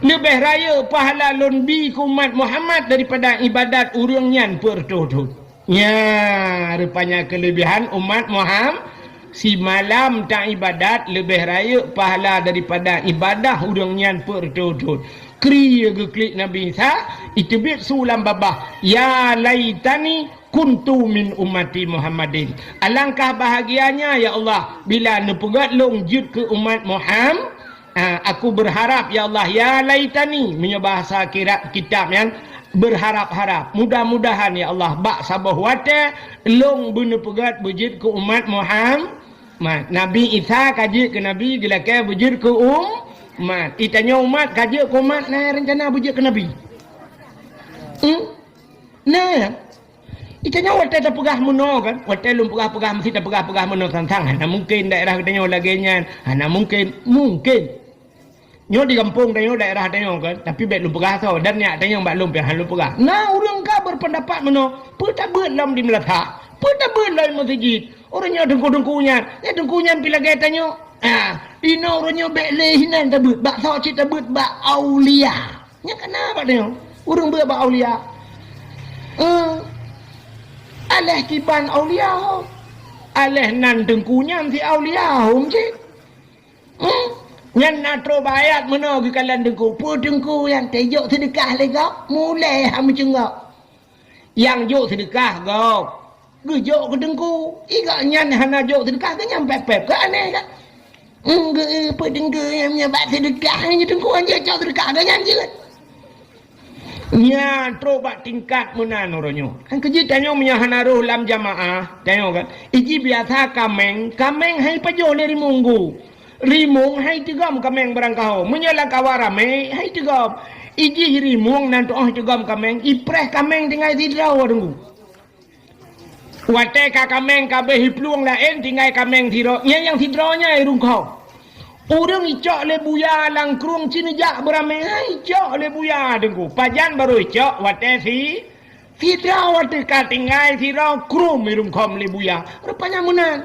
Speaker 1: Lebih raya pahala lonbi ke umat Muhammad daripada ibadat urang nyan pertutup. Ya, rupanya kelebihan umat si malam tak ibadat lebih raya pahala daripada ibadah urang nyan pertutut. Kriya ge klik Nabi Isa itu bit sulam babah ya laitani kuntu min ummati Muhammadin. Alangkah bahagianya ya Allah bila nepegat longjut ke umat Muhammad. Aku berharap ya Allah ya laitani punya bahasa kitab yang berharap-harap. Mudah-mudahan ya Allah bak sabah wate long bener pegat bujit ke umat Muhammad. Nabi Isa kaji ke Nabi gila ke bujit ke umat. Itanya umat kaji ke umat nah rencana bujit ke Nabi. Nah itanya wate tak pegah meno kan. Wate lum pegah-pegah mesti tak pegah-pegah meno tantang. Nah mungkin daerah katanya lagi nya. Nah mungkin nyo di kampung tanya daerah tanya kan tapi bet lu pegah tau dan nyak tanya mbak lum pian lu pegah nah urang ka berpendapat meno peta beut lam di melata peta beut lai masjid orangnya dengku-dengkunya ya dengkunya pila gaya tanya ino orangnya bet lehinan tabut bak tau cita beut bak aulia nya kenapa tanya urang beut bak aulia aleh kiban aulia aleh nan dengkunya si aulia hum cik yang nak terus bayat mana ke kalan dengku pu dengku yang tejok sedekah legak mulai ham cengak yang jok sedekah gok gejok ke dengku igak nyan hana jok sedekah ke nyam pep-pep ke aneh kan ge pu dengku yang nyabat sedekah nya dengku anja jok sedekah ke nyan je nya terus bak tingkat menan oronyo kan keji tanyo menyahana roh lam jamaah tanyo kan iji biasa kameng hai pajo dari munggu rimung hai tigam kameng barangkau menyala kawarame hai tigam iji rimung nanti tigam kameng ipreh kameng tinggal tidraw dengku wate ka kameng kabeh hipluang lain tinggal kameng tiro nya yang tidrawnya irung kau urang icok le buya lang krung cinejak berame hai icok le buya dengku pajan baru icok wate si tidraw wate ka tinggal tiro krum irung kom le buya rupanya munan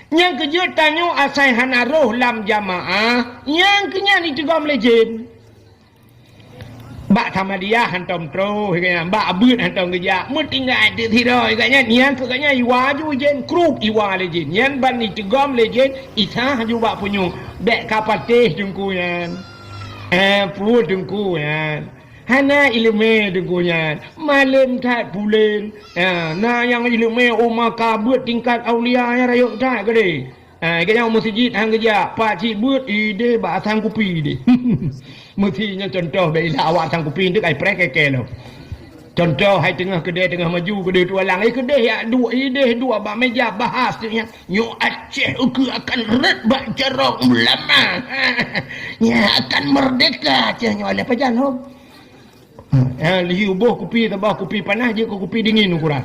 Speaker 1: yang kejut tanyo asai hana roh lam jamaah yang kenyan itu gom legend bak sama dia hantom tro kaya bak abut hantom kerja mu tinggal ada thiroi kaya nian tu kaya iwa ju jen krup iwa legend yan ban itu gom legend isa ju bak punyung dek kapateh dengku yan pu dengku yan hana ilmu dengkunya malam tak bulan nah yang ilmu umma kabut tingkat aulia yang rayuk tak gede kaya masjid hang kerja pak cik buat ide bak sang kupi de mestinya contoh bila awak sang kupi tu ai prek ke lo contoh hai tengah kedai tengah maju kedai tua lang kedai ya dua ide dua bak meja bahas nya nyo Aceh uku akan red bak cerok lama nya akan merdeka nya oleh pajan hom lihi ubuh kupi tabah kupi panas je kupi dingin ukuran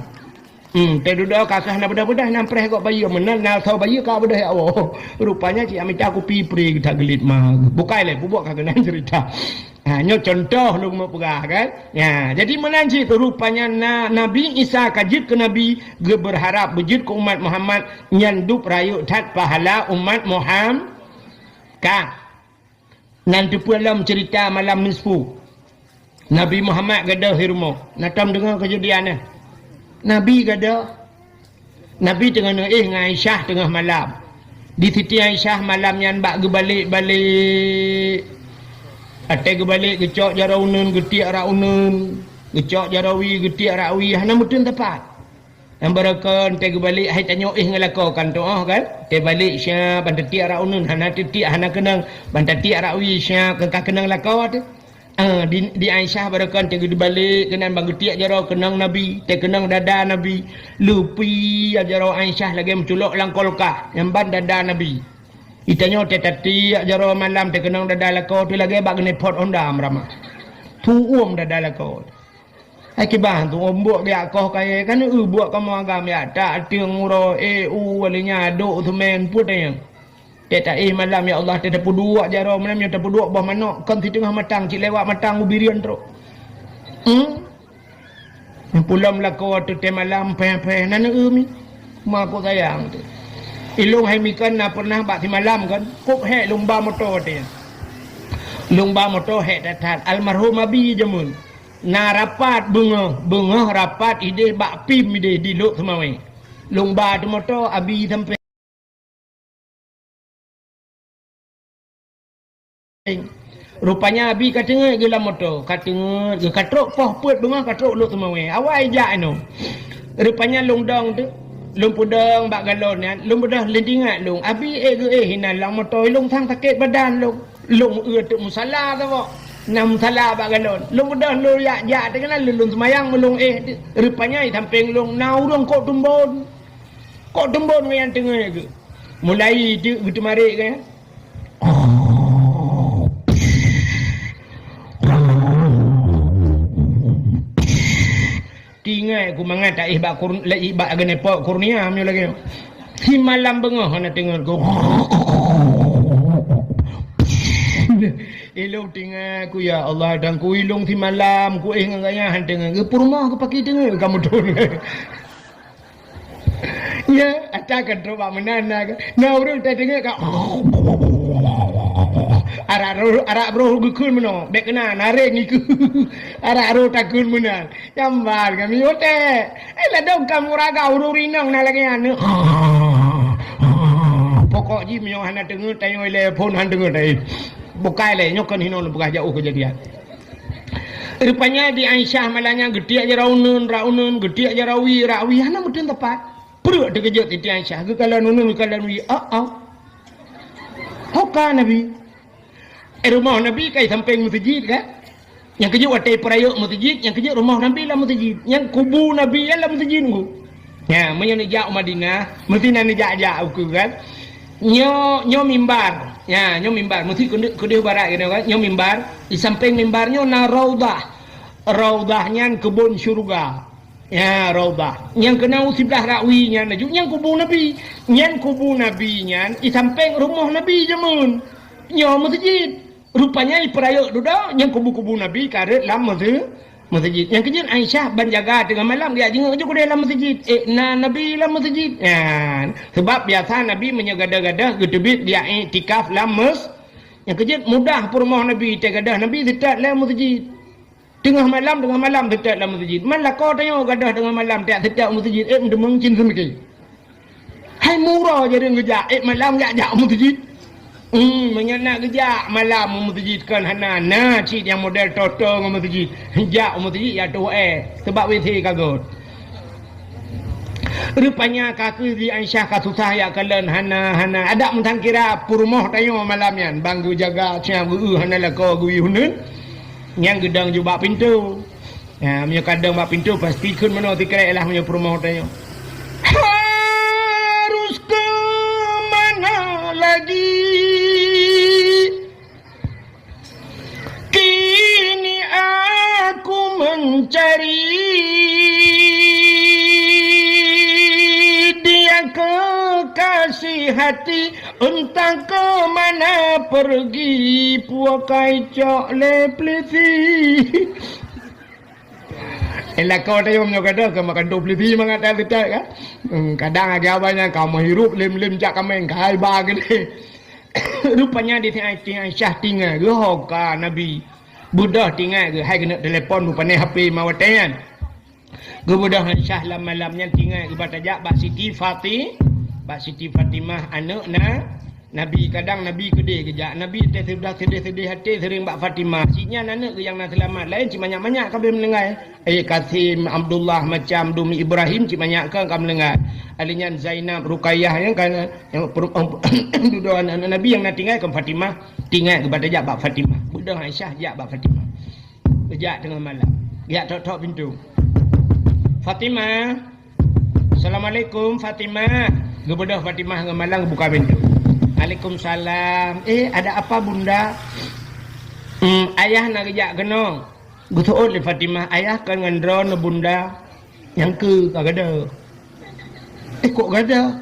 Speaker 1: tedudak kakah na bedah-bedah nampreh kok bayi menal na tahu bayi ka bedah ya Allah rupanya cik amita kupi pri tak gelit mah bukai le bubuk kagak nan cerita nyo contoh lu mau pegah kan ya jadi menanci tu rupanya Nabi Isa kajit ke Nabi ge berharap bejit ke umat Muhammad nyandup rayu tat pahala umat Muhammad ka nanti pulam cerita malam nisfu Nabi Muhammad gadah hirmo. Natam dengar kejadiannya. Nabi gadah. Nabi tengah dengan Aisyah tengah malam. Di Siti Aisyah malam yang bak gebalik-balik. Ate gebalik gecok jaraunen getiak raunun. Gecok jarawi getiak rawi. Hana mutun tepat. Yang berakan te gebalik hai tanyo ngelakokan tu kan. Te balik syah bantatiak raunun hana titik hana kenang bantatiak rawi syah kekah kenang lakau tu. Di Aisyah barakan te balik kenan bang getiak jaro kenang Nabi te kenang dada Nabi lupi jaro Aisyah lagi menculok langkolkah yang ban dada Nabi itanya te tati jaro malam te kenang dada lakau tu lagi bak ne pot onda ramah tu dada lakau ai kibah tu buat dia koh kaya kan buat kamu agam ya tak tiang uro walinya do tu men putnya tak malam ya Allah tak dua jaro malam yang tak dua bah manok kan di tengah matang cik lewat matang ubirian teruk pulang lakau tu te malam pe nana mi mak aku sayang tu ilung hai mikan na pernah bak di malam kan kok he lumba motor dia lumba motor he datat almarhum abi jamun na rapat bunga rapat ide bak pim ide di lok semai lumba tu motor abi sampai Rupanya abi katengah gelam motor, katengah ge katrok poh put bunga katrok lu temawe. Awai jak anu. Rupanya long dong tu, long pudang bak galon kan. Long bedah lendingat long. Abi hinan lang motor long thang sakit badan long. Long tu musala tu kok. Nam salah bak galon. Long bedah lu jak tengah long semayang melong rupanya samping long nau dong kok tumbon. Kok tumbon yang tengah ke. Mulai tu gitu marik kan. Tinggal aku mengata ihbak ihbak agane pok kurnia amyo lagi. Si malam bengah ana tengok aku. Ilung tinggal aku ya Allah dan ku ilung si malam ku ngaya han tengok. Ke rumah aku pakai tengok kamu tu. Ya, atakan coba menana. Nah urang tak tengok kau. Arak bro gukun meno bek kena narik ni ku arak ro takun menang jambar kami ote la dong kamu raga ururinang na lagi anu pokok ji mio hana dengar tayo telefon han dengar dai bukai le nyokon hinon buka jauh kejadian rupanya di Aisyah malanya gede aja raunun gede aja rawi hana mudun tepat perut dekejut di Aisyah kalau nunun kalau wi hoka nabi rumah Nabi kai samping masjid kan. Yang kerja watai perayuk masjid, yang kerja rumah Nabi lah masjid. Yang kubu Nabi lah masjid ku. Ya, menyo ni jak Madinah, mesti nan jak aku kan. Nyo mimbar. Ya, nyo mimbar, mesti kudu barat gitu kan. Nyo mimbar, di samping mimbarnya na raudah. Raudahnya kebun syurga. Ya, raudah. Yang kena sebelah rakwinya yang kubu Nabi. Yang kubu Nabi nya di samping rumah Nabi jamun. Nyo masjid. Rupanya perayuk duda yang kubu-kubu Nabi karet lam masjid. Yang kejadian Aisyah banjaga tengah malam dia jenguk je ku dalam masjid. Nabi dalam masjid. Ya, sebab biasa Nabi menyegada-gada gedebit dia iktikaf lam Yang kejadian mudah rumah Nabi tegadah Nabi tetap dalam masjid. Tengah malam tetap dalam masjid. Malah kau tanya gadah tengah malam tak tetap masjid. Mendemung cin semiki. Hai murah jadi ngejak malam jak masjid. Menyenak kejak malam masjidkan hana cik yang model toto ngom masjid jak masjid ya tu sebab wisi kagut rupanya kaki di Aisyah ka susah ya kalen hana ada mentang kira purmoh tayo malamnya banggu jaga cia hana la ko gui hunun yang gedang jubak pintu ya punya kadang bak pintu pasti kun meno tikrai lah punya purmoh tayo harus ke mana lagi kini aku mencari dia kekasih hati entah ke mana pergi puakai cok leplisi elah kau tayo kata ke makan duplisi mengata letak kan kadang agak banyak kau menghirup lim cak kamen kai bagini rupanya di Aisyah tinggal ke hoka Nabi budah tinggal ke hai kena telefon rupanya HP mawatan ke budah Aisyah malamnya tinggal ke batajak Pak Siti Fatimah anak Nabi kadang Nabi kedai kejak Nabi sebelah sedih hati sering Mbak Fatimah sinya anak ke yang nak selamat lain cik banyak kami mendengar Kasim Abdullah macam Dumi Ibrahim cik banyak kan kami mendengar alinyan Zainab Ruqayyah yang kan yang duduk anak Nabi yang nak tinggal ke Fatimah tinggal kepada jak Mbak Fatimah budak Aisyah jak Mbak Fatimah kejak tengah malam jak tok pintu Fatimah Assalamualaikum Fatimah kepada Fatimah tengah malam buka pintu Waalaikumsalam. Ada apa bunda? Ayah nak kejak kena. Gutuut le Fatimah, ayah kan ngandron bunda. Yang ke kagada. Kok gada?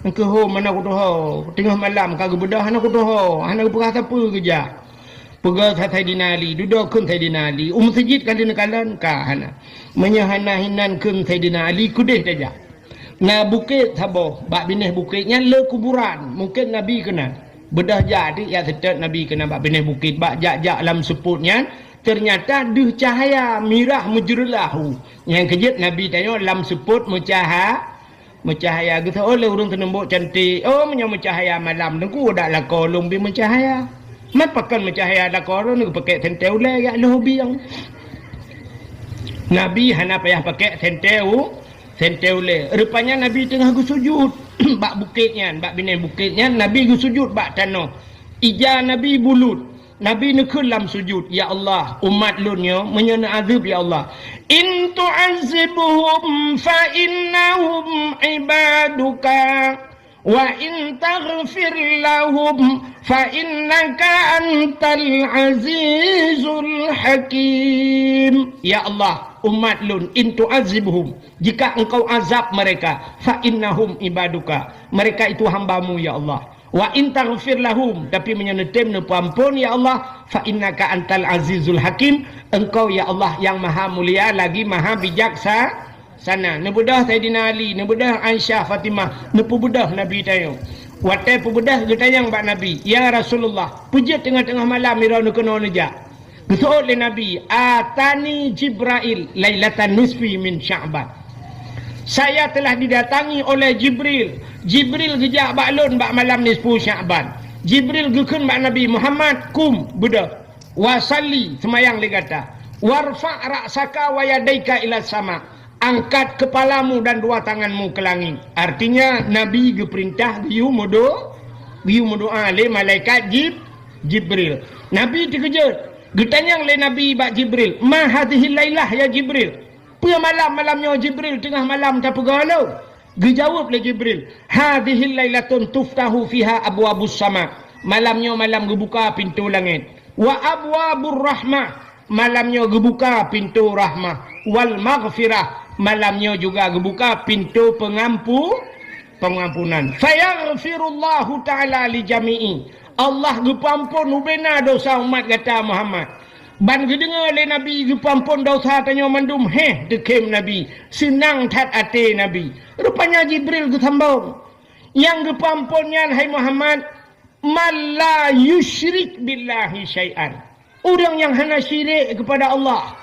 Speaker 1: Yang ke ho mana aku doho? Tengah malam kagak budak anak aku doho. Anak perah siapa kejak? Perah satai dinali, duduk kun Saidina Ali. Masjid kan dina kalan ka hana. Menyahana hinan kun Saidina Ali kudeh saja. Na bukit sabo bak bineh bukitnya le kuburan mungkin Nabi kena bedah jadi ya setet Nabi kena bak bineh bukit bak jak alam seputnya ternyata duh cahaya mirah mujrulahu yang kejut Nabi tanya alam seput mencahaya gitu oleh urang tenembok cantik menyamuk cahaya malam tengku dak la kolong bi mencahaya Mapakan mencahaya ada korang ni pakai tenteu le ya hobi yang Nabi hana payah pakai tenteu le. Rupanya Nabi tengah sujud bak bukitnya, bak binai bukitnya Nabi sujud bak tanah. Ija Nabi bulut. Nabi nekulam sujud, ya Allah, umat lunyo menyana azab ya Allah. In tu'azzibuhum fa innahum ibaduka wa in taghfir lahum fa innaka antal azizul hakim. Ya Allah, umat lun, in tu'azzibuhum, jika engkau azab mereka, fa innahum ibaduka, mereka itu hambamu ya Allah. Wa in taghfir lahum, tapi menyenetem ne ampun ya Allah, fa innaka antal azizul hakim, engkau ya Allah yang maha mulia lagi maha bijaksana. Nebudah Sayyidina Ali, nebudah Aisyah Fatimah, nepubudah Nabi tayo. Watai pubudah getayang bak Nabi, ya Rasulullah, puja tengah-tengah malam mira nu kena nejak. Betul le Nabi, atani Jibril lailatan nisfi min Sya'ban. Saya telah didatangi oleh Jibril. Jibril gejak baklun bak malam nisfu Sya'ban. Jibril gekun bak Nabi Muhammad, kum budak wasalli, semayang le kata, warfa' ra'saka wa yadaika ila sama, angkat kepalamu dan dua tanganmu ke langit. Artinya Nabi geperintah biu doa le malaikat Jibril. Nabi terkejut, getanyang le Nabi bak Jibril, ma hadhihi lailah ya Jibril, punya malamnya Jibril, tengah malam tak pegalau. Dijawab le Jibril, hadhihi lailatun tuftahu fiha abwabus sama, malamnya malam gebuka pintu langit. Wa abwabur rahmah, malamnya gebuka pintu rahmah. Wal maghfirah, malamnya juga gebuka pintu pengampunan. Fayaghfirullahu ta'ala li jami'i, Allah gepampun ubena dosa umat kata Muhammad. Ban gedengar le Nabi gepampun dosa tanya mandum, dekem Nabi, senang tat ate Nabi. Rupanya Jibril getambung, yang gepampunnya hai Muhammad, man la yusyrik billahi syai'an, orang yang hana syirik kepada Allah,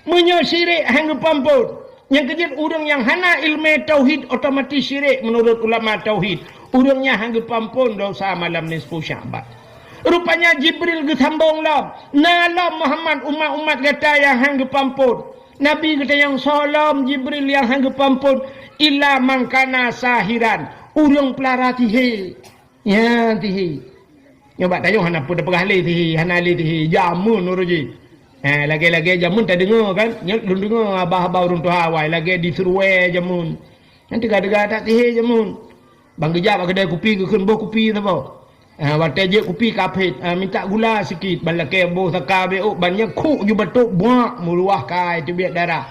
Speaker 1: menyyirik hang gepampun. Yang kejut orang yang hana ilmu tauhid otomatis syirik menurut ulama tauhid, orangnya hang gepampun dosa malam nisfu Sya'ban. Rupanya Jibril gesambung lah, nalam Muhammad umat-umat kata yang hang gepampun. Nabi kata yang salam Jibril yang hang gepampun, illa mangkana sahiran, urang pelara tihe. Ya tihe. Nyoba tanya hana pun dah pegah le tihe, hana le tihe, jamun uruji. Lagi-lagi jamun tak dengar kan? Belum dengar abah-abah urang tu hawai, lagi disuruh jamun. Nanti gada-gada tak tihe jamun. Bang gejap kedai kopi ke kenboh kopi tu apa? Watai je kopi kapit, minta gula sikit, balake boh saka beuk banyak kuk ju batuk buak meluah kai tu biar darah.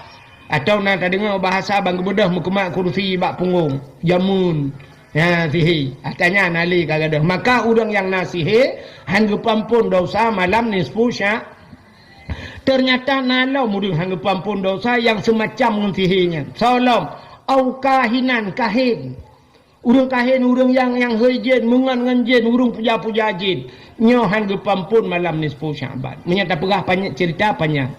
Speaker 1: Atau nak tak dengar bahasa bang gebedah mukemak kursi bak punggung jamun. Ya sihi, atanya nali kagadah. Maka orang yang nasihi hangge pampun dosa malam nisfu Sya'. Ternyata nalau mudeng hangge pampun dosa yang semacam ngensihinya. Salam au kahinan kahin. Urang kahin, urang yang hejin, mengan jin, urang puja-puja jin. Nyohan gepampun malam nisfu Sya'ban. Menyata perah banyak cerita panjang.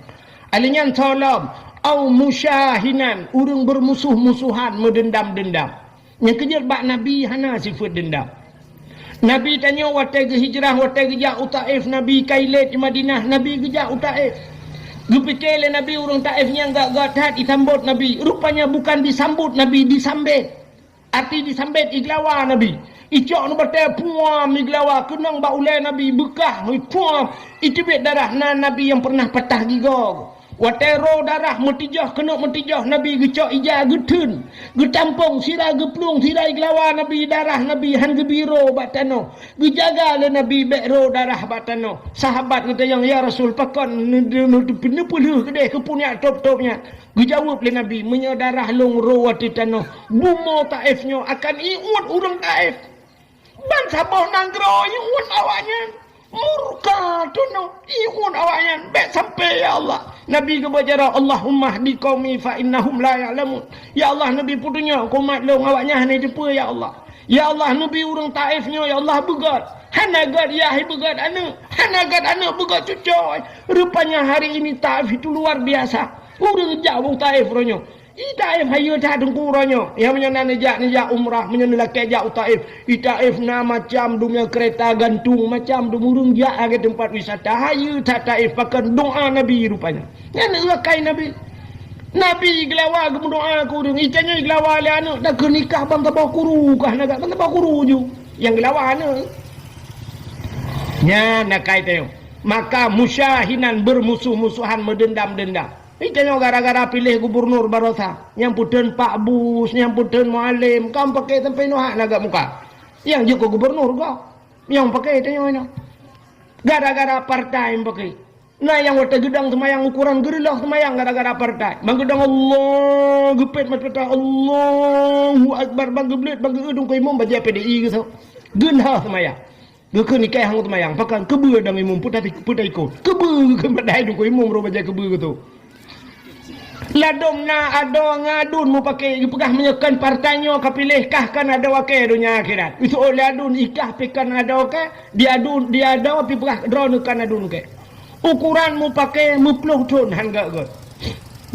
Speaker 1: Alinyan salam au musyahinan, urang bermusuh-musuhan, mendendam-dendam. Yang kejut bak Nabi hana sifat dendam. Nabi tanya watai ke hijrah, watai ke Taif, Nabi kailet di Madinah, Nabi ke Taif. Gepikir le Nabi urang Taifnya enggak tat disambut Nabi. Rupanya bukan disambut Nabi, disambit. Arti disambit iglawa Nabi. Icok nu batai puam iglawa, kenang bak ulai Nabi bekah puam. Itu bet darah Nabi yang pernah patah gigog. Watai roh darah metijah, kena metijah Nabi gecok ijah getun. Getampung sirah geplung sirah iglawa Nabi, darah Nabi han gebiro batano. Gejaga le Nabi bek roh darah batano. Sahabat kata yang ya Rasul pakon nepuluh kedai kepunya top-topnya. Dijawab le Nabi, menyadarah long roh wati tano. Bumo Taifnya akan iut urang Taif. Ban sabah nanggro iut awaknya. Murka tuno iun awaknya bet sampai ya Allah. Nabi kebacara Allahumma hdi qaumi fa innahum la ya'lamun. Ya Allah, Nabi putunya umat long awaknya hana depa ya Allah. Ya Allah, Nabi urang Taifnya ya Allah begat. Hana gad ya begat anu. Hana gad anu begat cucoy. Rupanya hari ini Taif itu luar biasa. Urang jauh Taif ronyo. Itaif hayu ta dengku ronyo. Yang menyenan nejak umrah, menyenan laki jak utaif. Itaif na macam dunia kereta gantung, macam dumurung jak ke tempat wisata. Hayu ta taif pakai doa Nabi rupanya. Yang lakai Nabi. Nabi gelawa ke doa aku deng. Itanya gelawa le anak dah ke nikah bang tabah kuru kah nak bang tabah kuru ju. Yang gelawa anak. Nya nakai teo. Maka musyahinan bermusuh-musuhan mendendam-dendam. Itanya gara-gara pilih gubernur Barosa. Yang puten Pak Bus, yang puten Mualim, kau pakai sampai nohak naga muka. Yang juga gubernur kau. Yang pakai itanya mana? Gara-gara partai yang pakai. Nah yang wata gedang semayang ukuran gerilah semayang gara-gara partai. Bang gedang Allah gepet mata Allahu Akbar bang geblet bang gedung ko imam baca PDI gitu. Genah semayang. Geke nikah hang semayang pakan kebe dang imam putai ikut. Kebe ke badai dong ko imam ro baca kebe gitu. Ladom na ado ngadun mu pakai pegah menyekan partainya kapilihkah kan ada wakai dunia akhirat. Itu oleh adun ikah pekan ada wakai dia ada pi pegah drone kan adun ke. Ukuran mu pakai 10 ton hangga ke.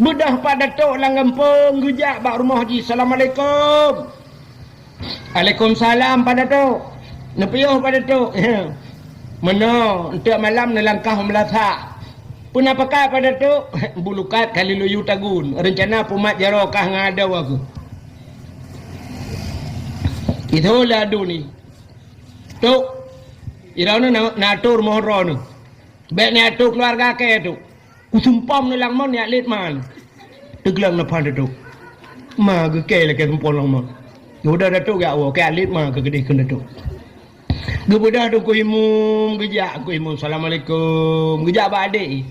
Speaker 1: Bedah pada tok langgempeng gejak bak rumah haji. Assalamualaikum. Waalaikumsalam pada tok. Nepiyuh pada tok. Mana untuk malam nelangkah melasak. Puna pakai pada tok bulukat kali luyu tagun. Rencana pumat jarokah ngada aku. Itulah duni. Tok. Irana natur mohron. Baik ni atuk keluarga ke tu. Usumpam ni lang mon ya lit man. Teglang na pada tu. Ma ke ke le ke tumpon lang mon. Udah datuk ya wo ke lit ma ke gede kena tu. Gebudah tu ku imum gejak ku imum assalamualaikum. Gejak ba adik.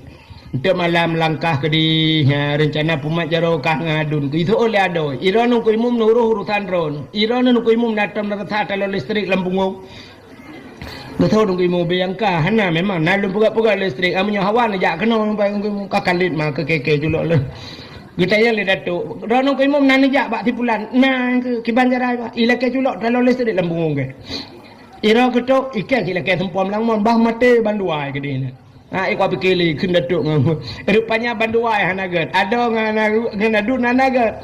Speaker 1: Untuk malam langkah ke di rencana pumat jarokah ngadun. Itu oleh ado. Iron ku imum nuruh urusan ron. Iron ku imum natam rata talon listrik lampung. Betul dong ibu bayangkan, hana memang nalung pegak-pegak listrik, amunya hawan aja kena kakak lit mah ke keke julok le. Kita yang le datuk, rono ke imam nan aja bak tipulan, nah ke kibanjarai bak, ilake julok talon listrik lambung ke. Ira ketok ikan ilake tempom langmon bah mate banduai ke dia. Ah ikwa pikili kun datuk ngam. Rupanya banduai hanagat, ada ngana dun hanagat.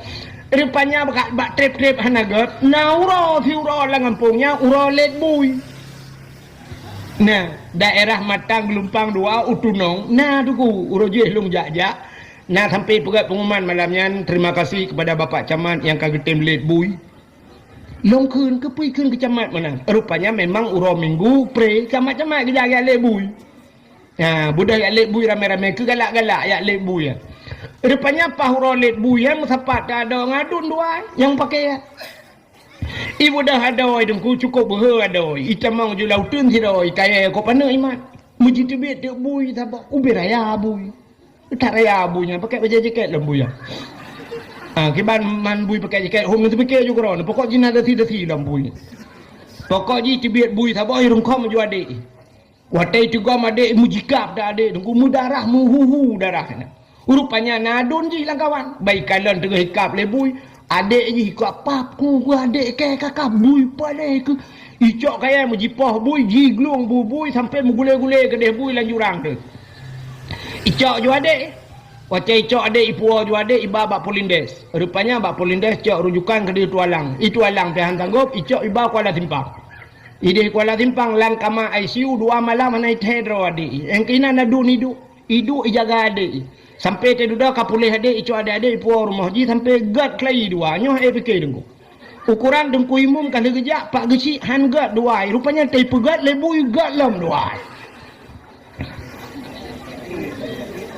Speaker 1: Rupanya bak trip-trip hanagat, na uro fiuro lang kampungnya uro let bui. Nah, daerah Matang Gelumpang 2 Utunong. Nah, tuku urojeh lung jak-jak. Nah, sampai pegat pengumuman malamnya. Terima kasih kepada Bapak Camat yang kagetem let bui. Long kun ke pui kun ke camat mana? Rupanya memang uro minggu pre camat-camat ke jaga let bui. Nah, budak yak let bui rame-rame ke galak-galak yak let bui ya. Rupanya apa uro let bui ya musapat ada ngadun dua yang pakai ya. Ibu dah ada dengku cukup berhe ada itamang je lautun si doi kaya ko pana imat muji tibet de bui tabak ubi raya bui tak raya buinya pakai baju jaket lembu ya kiban man bui pakai jaket hom tu pakai juga ron pokok jina dati lembu pokok ji tibet bui tabak irung kom ju ade watai tu gom ade mujikap dah ade dengku mudarah muhuhu darah rupanya nadun ji langkawan baik kalan tengah hikap lebui adik je ikut apa aku adik ke kakak bui pada ke icok kaya mujipah bui jiglung bui sampai menggule-gule ke dia bui lan jurang tu icok ju adik wacai icok adik ipuah ju adik iba bak Polindes rupanya bak Polindes cok rujukan ke dia Tualang itu alang pehan tanggup icok iba Kuala Timpang ide Kuala Timpang lan kama ICU 2 malam anai tedro adik yang kena nadun hidup ijaga adik sampai teduda kapulih adik icu adik-adik ipuah rumah ji sampai gad kelai dua nyoh fikir dengku ukuran dengku imum kali gejak pak gesi han gad dua rupanya tai pegat lebui gad lam dua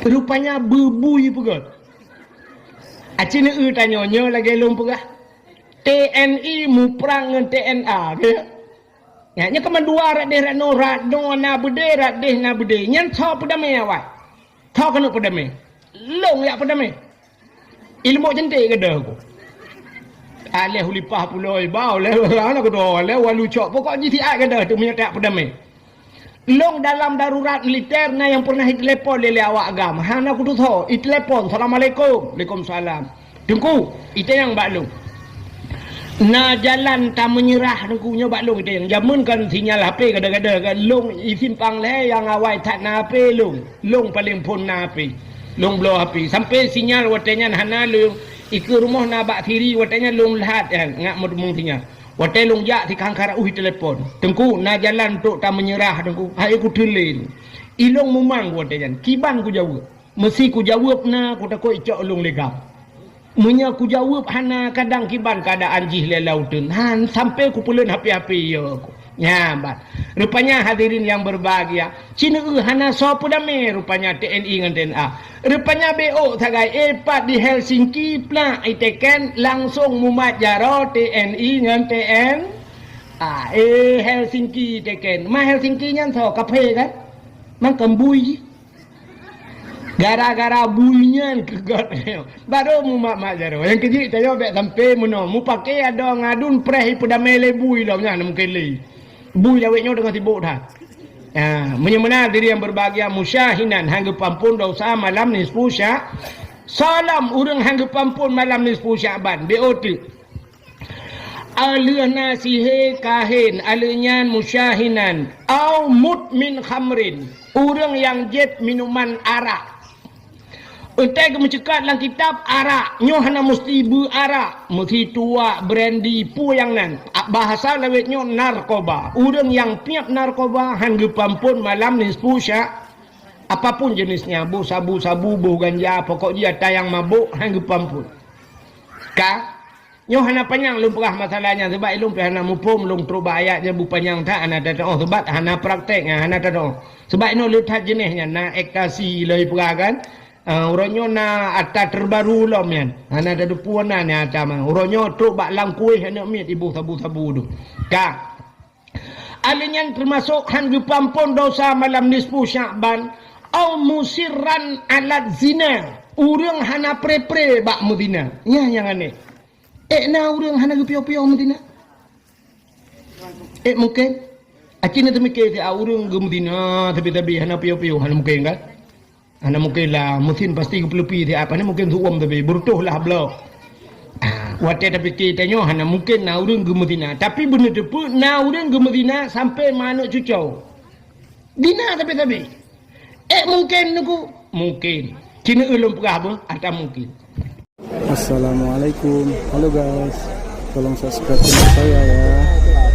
Speaker 1: rupanya bebui pegat acina tanya nyo lagi lom pegah TNI mu perang dengan TNA ke ya nya keman dua rat deh rat no na bede rat deh na bede nyan tho pedamai awak tho kena pedamai long yak pedamai ilmu cantik ke dah aku alih hulipah puloi bau le ana ko do le walu cok pokok GTI ke dah tu menyetak pedamai long dalam darurat militer na yang pernah telepon lele awak agam hana aku tu tho telepon assalamualaikum waalaikumsalam dengku itu yang baklung na jalan tak menyerah dengkunya baklung itu yang jamun kan sinyal HP kadang-kadang kan long isimpang le yang awai tak na HP long paling pun na HP long blow HP sampai sinyal watenya hana lu Ike rumah nabak tiri watanya long lahat kan ngak mudmung tinya. Watai long jak ti kangkara uhi telefon. Tengku na jalan tok tak menyerah tengku. Hai ku telin. Ilong memang watanya. Kiban ku jawab. Mesti ku jawab na ku takut icok long legap. Munya ku jawab hana kadang kiban keadaan jih lelautun. Han sampai ku pulen hapi-hapi ya aku. Nyabat. Rupanya hadirin yang berbahagia. Cina hana sopo dame rupanya TNI dengan TNA. Rupanya BO tagai epat di Helsinki pula iteken langsung mumat jaro TNI dengan TN. Helsinki teken. Ma Helsinki nya so kape kan. Mang kembui. Gara-gara buinya kegat. Baru mumat mak jaro. Yang kecil saya bek sampai meno. Mu pakai ada ngadun prehi pada mele bui lah nya mungkin li. Bui laweknya dengan sibuk dah. Menyemena diri yang berbahagia musyahinan hanggepan pun dosa malam nisfu syak. Salam urang hanggepan pun malam nisfu Syaban. BOT. Aluna sihe kahin alunyan musyahinan au mudmin khamrin. Urang yang jet minuman arak. Entai ke mencekat dalam kitab arak. Nyoh hana mesti berarak. Mesti tua, brandy, pu yang nan. Bahasa lawetnya narkoba. Urang yang piap narkoba. Hanggepan pun malam nisfu syak. Apapun jenisnya. Bu, sabu, bu, ganja. Pokok dia tayang mabuk. Hanggepan pun. Nyoh hana panjang lumperah masalahnya. Sebab ilum pi hana mupum. Lung terubah ayat je bu panjang tak. Hana tak tahu. Sebab hana praktek. Hana tak tahu. Sebab ini lihat jenisnya. Na ektasi lagi perah kan. Orangnya na atas terbaru lah mian. Hana ada puana ni atas man. Orangnya truk bak lang kuih hana miat ibu sabu-sabu tu. Alinyan termasuk hanggepan pun dosa malam nisfu Syaban. Au musirran alat zina. Urang hana pre-pre bak mudina. Ya yang aneh. Na urang hana gepio-pio mudina. Mungkin. Acina tu mikir urang gemudina tapi hana pio-pio hana mungkin kan. Anda mungkin lah mesin pasti kepelupi dia apa ni mungkin suam tapi bertuh lah belau. Watai tapi kita nyoh hana mungkin na urang gemutina tapi benar depu na urang gemutina sampai mana cucau. Dina tapi mungkin nuku mungkin. Cina ulum perah apa? Ada mungkin.
Speaker 2: Assalamualaikum. Halo guys. Tolong subscribe channel saya ya.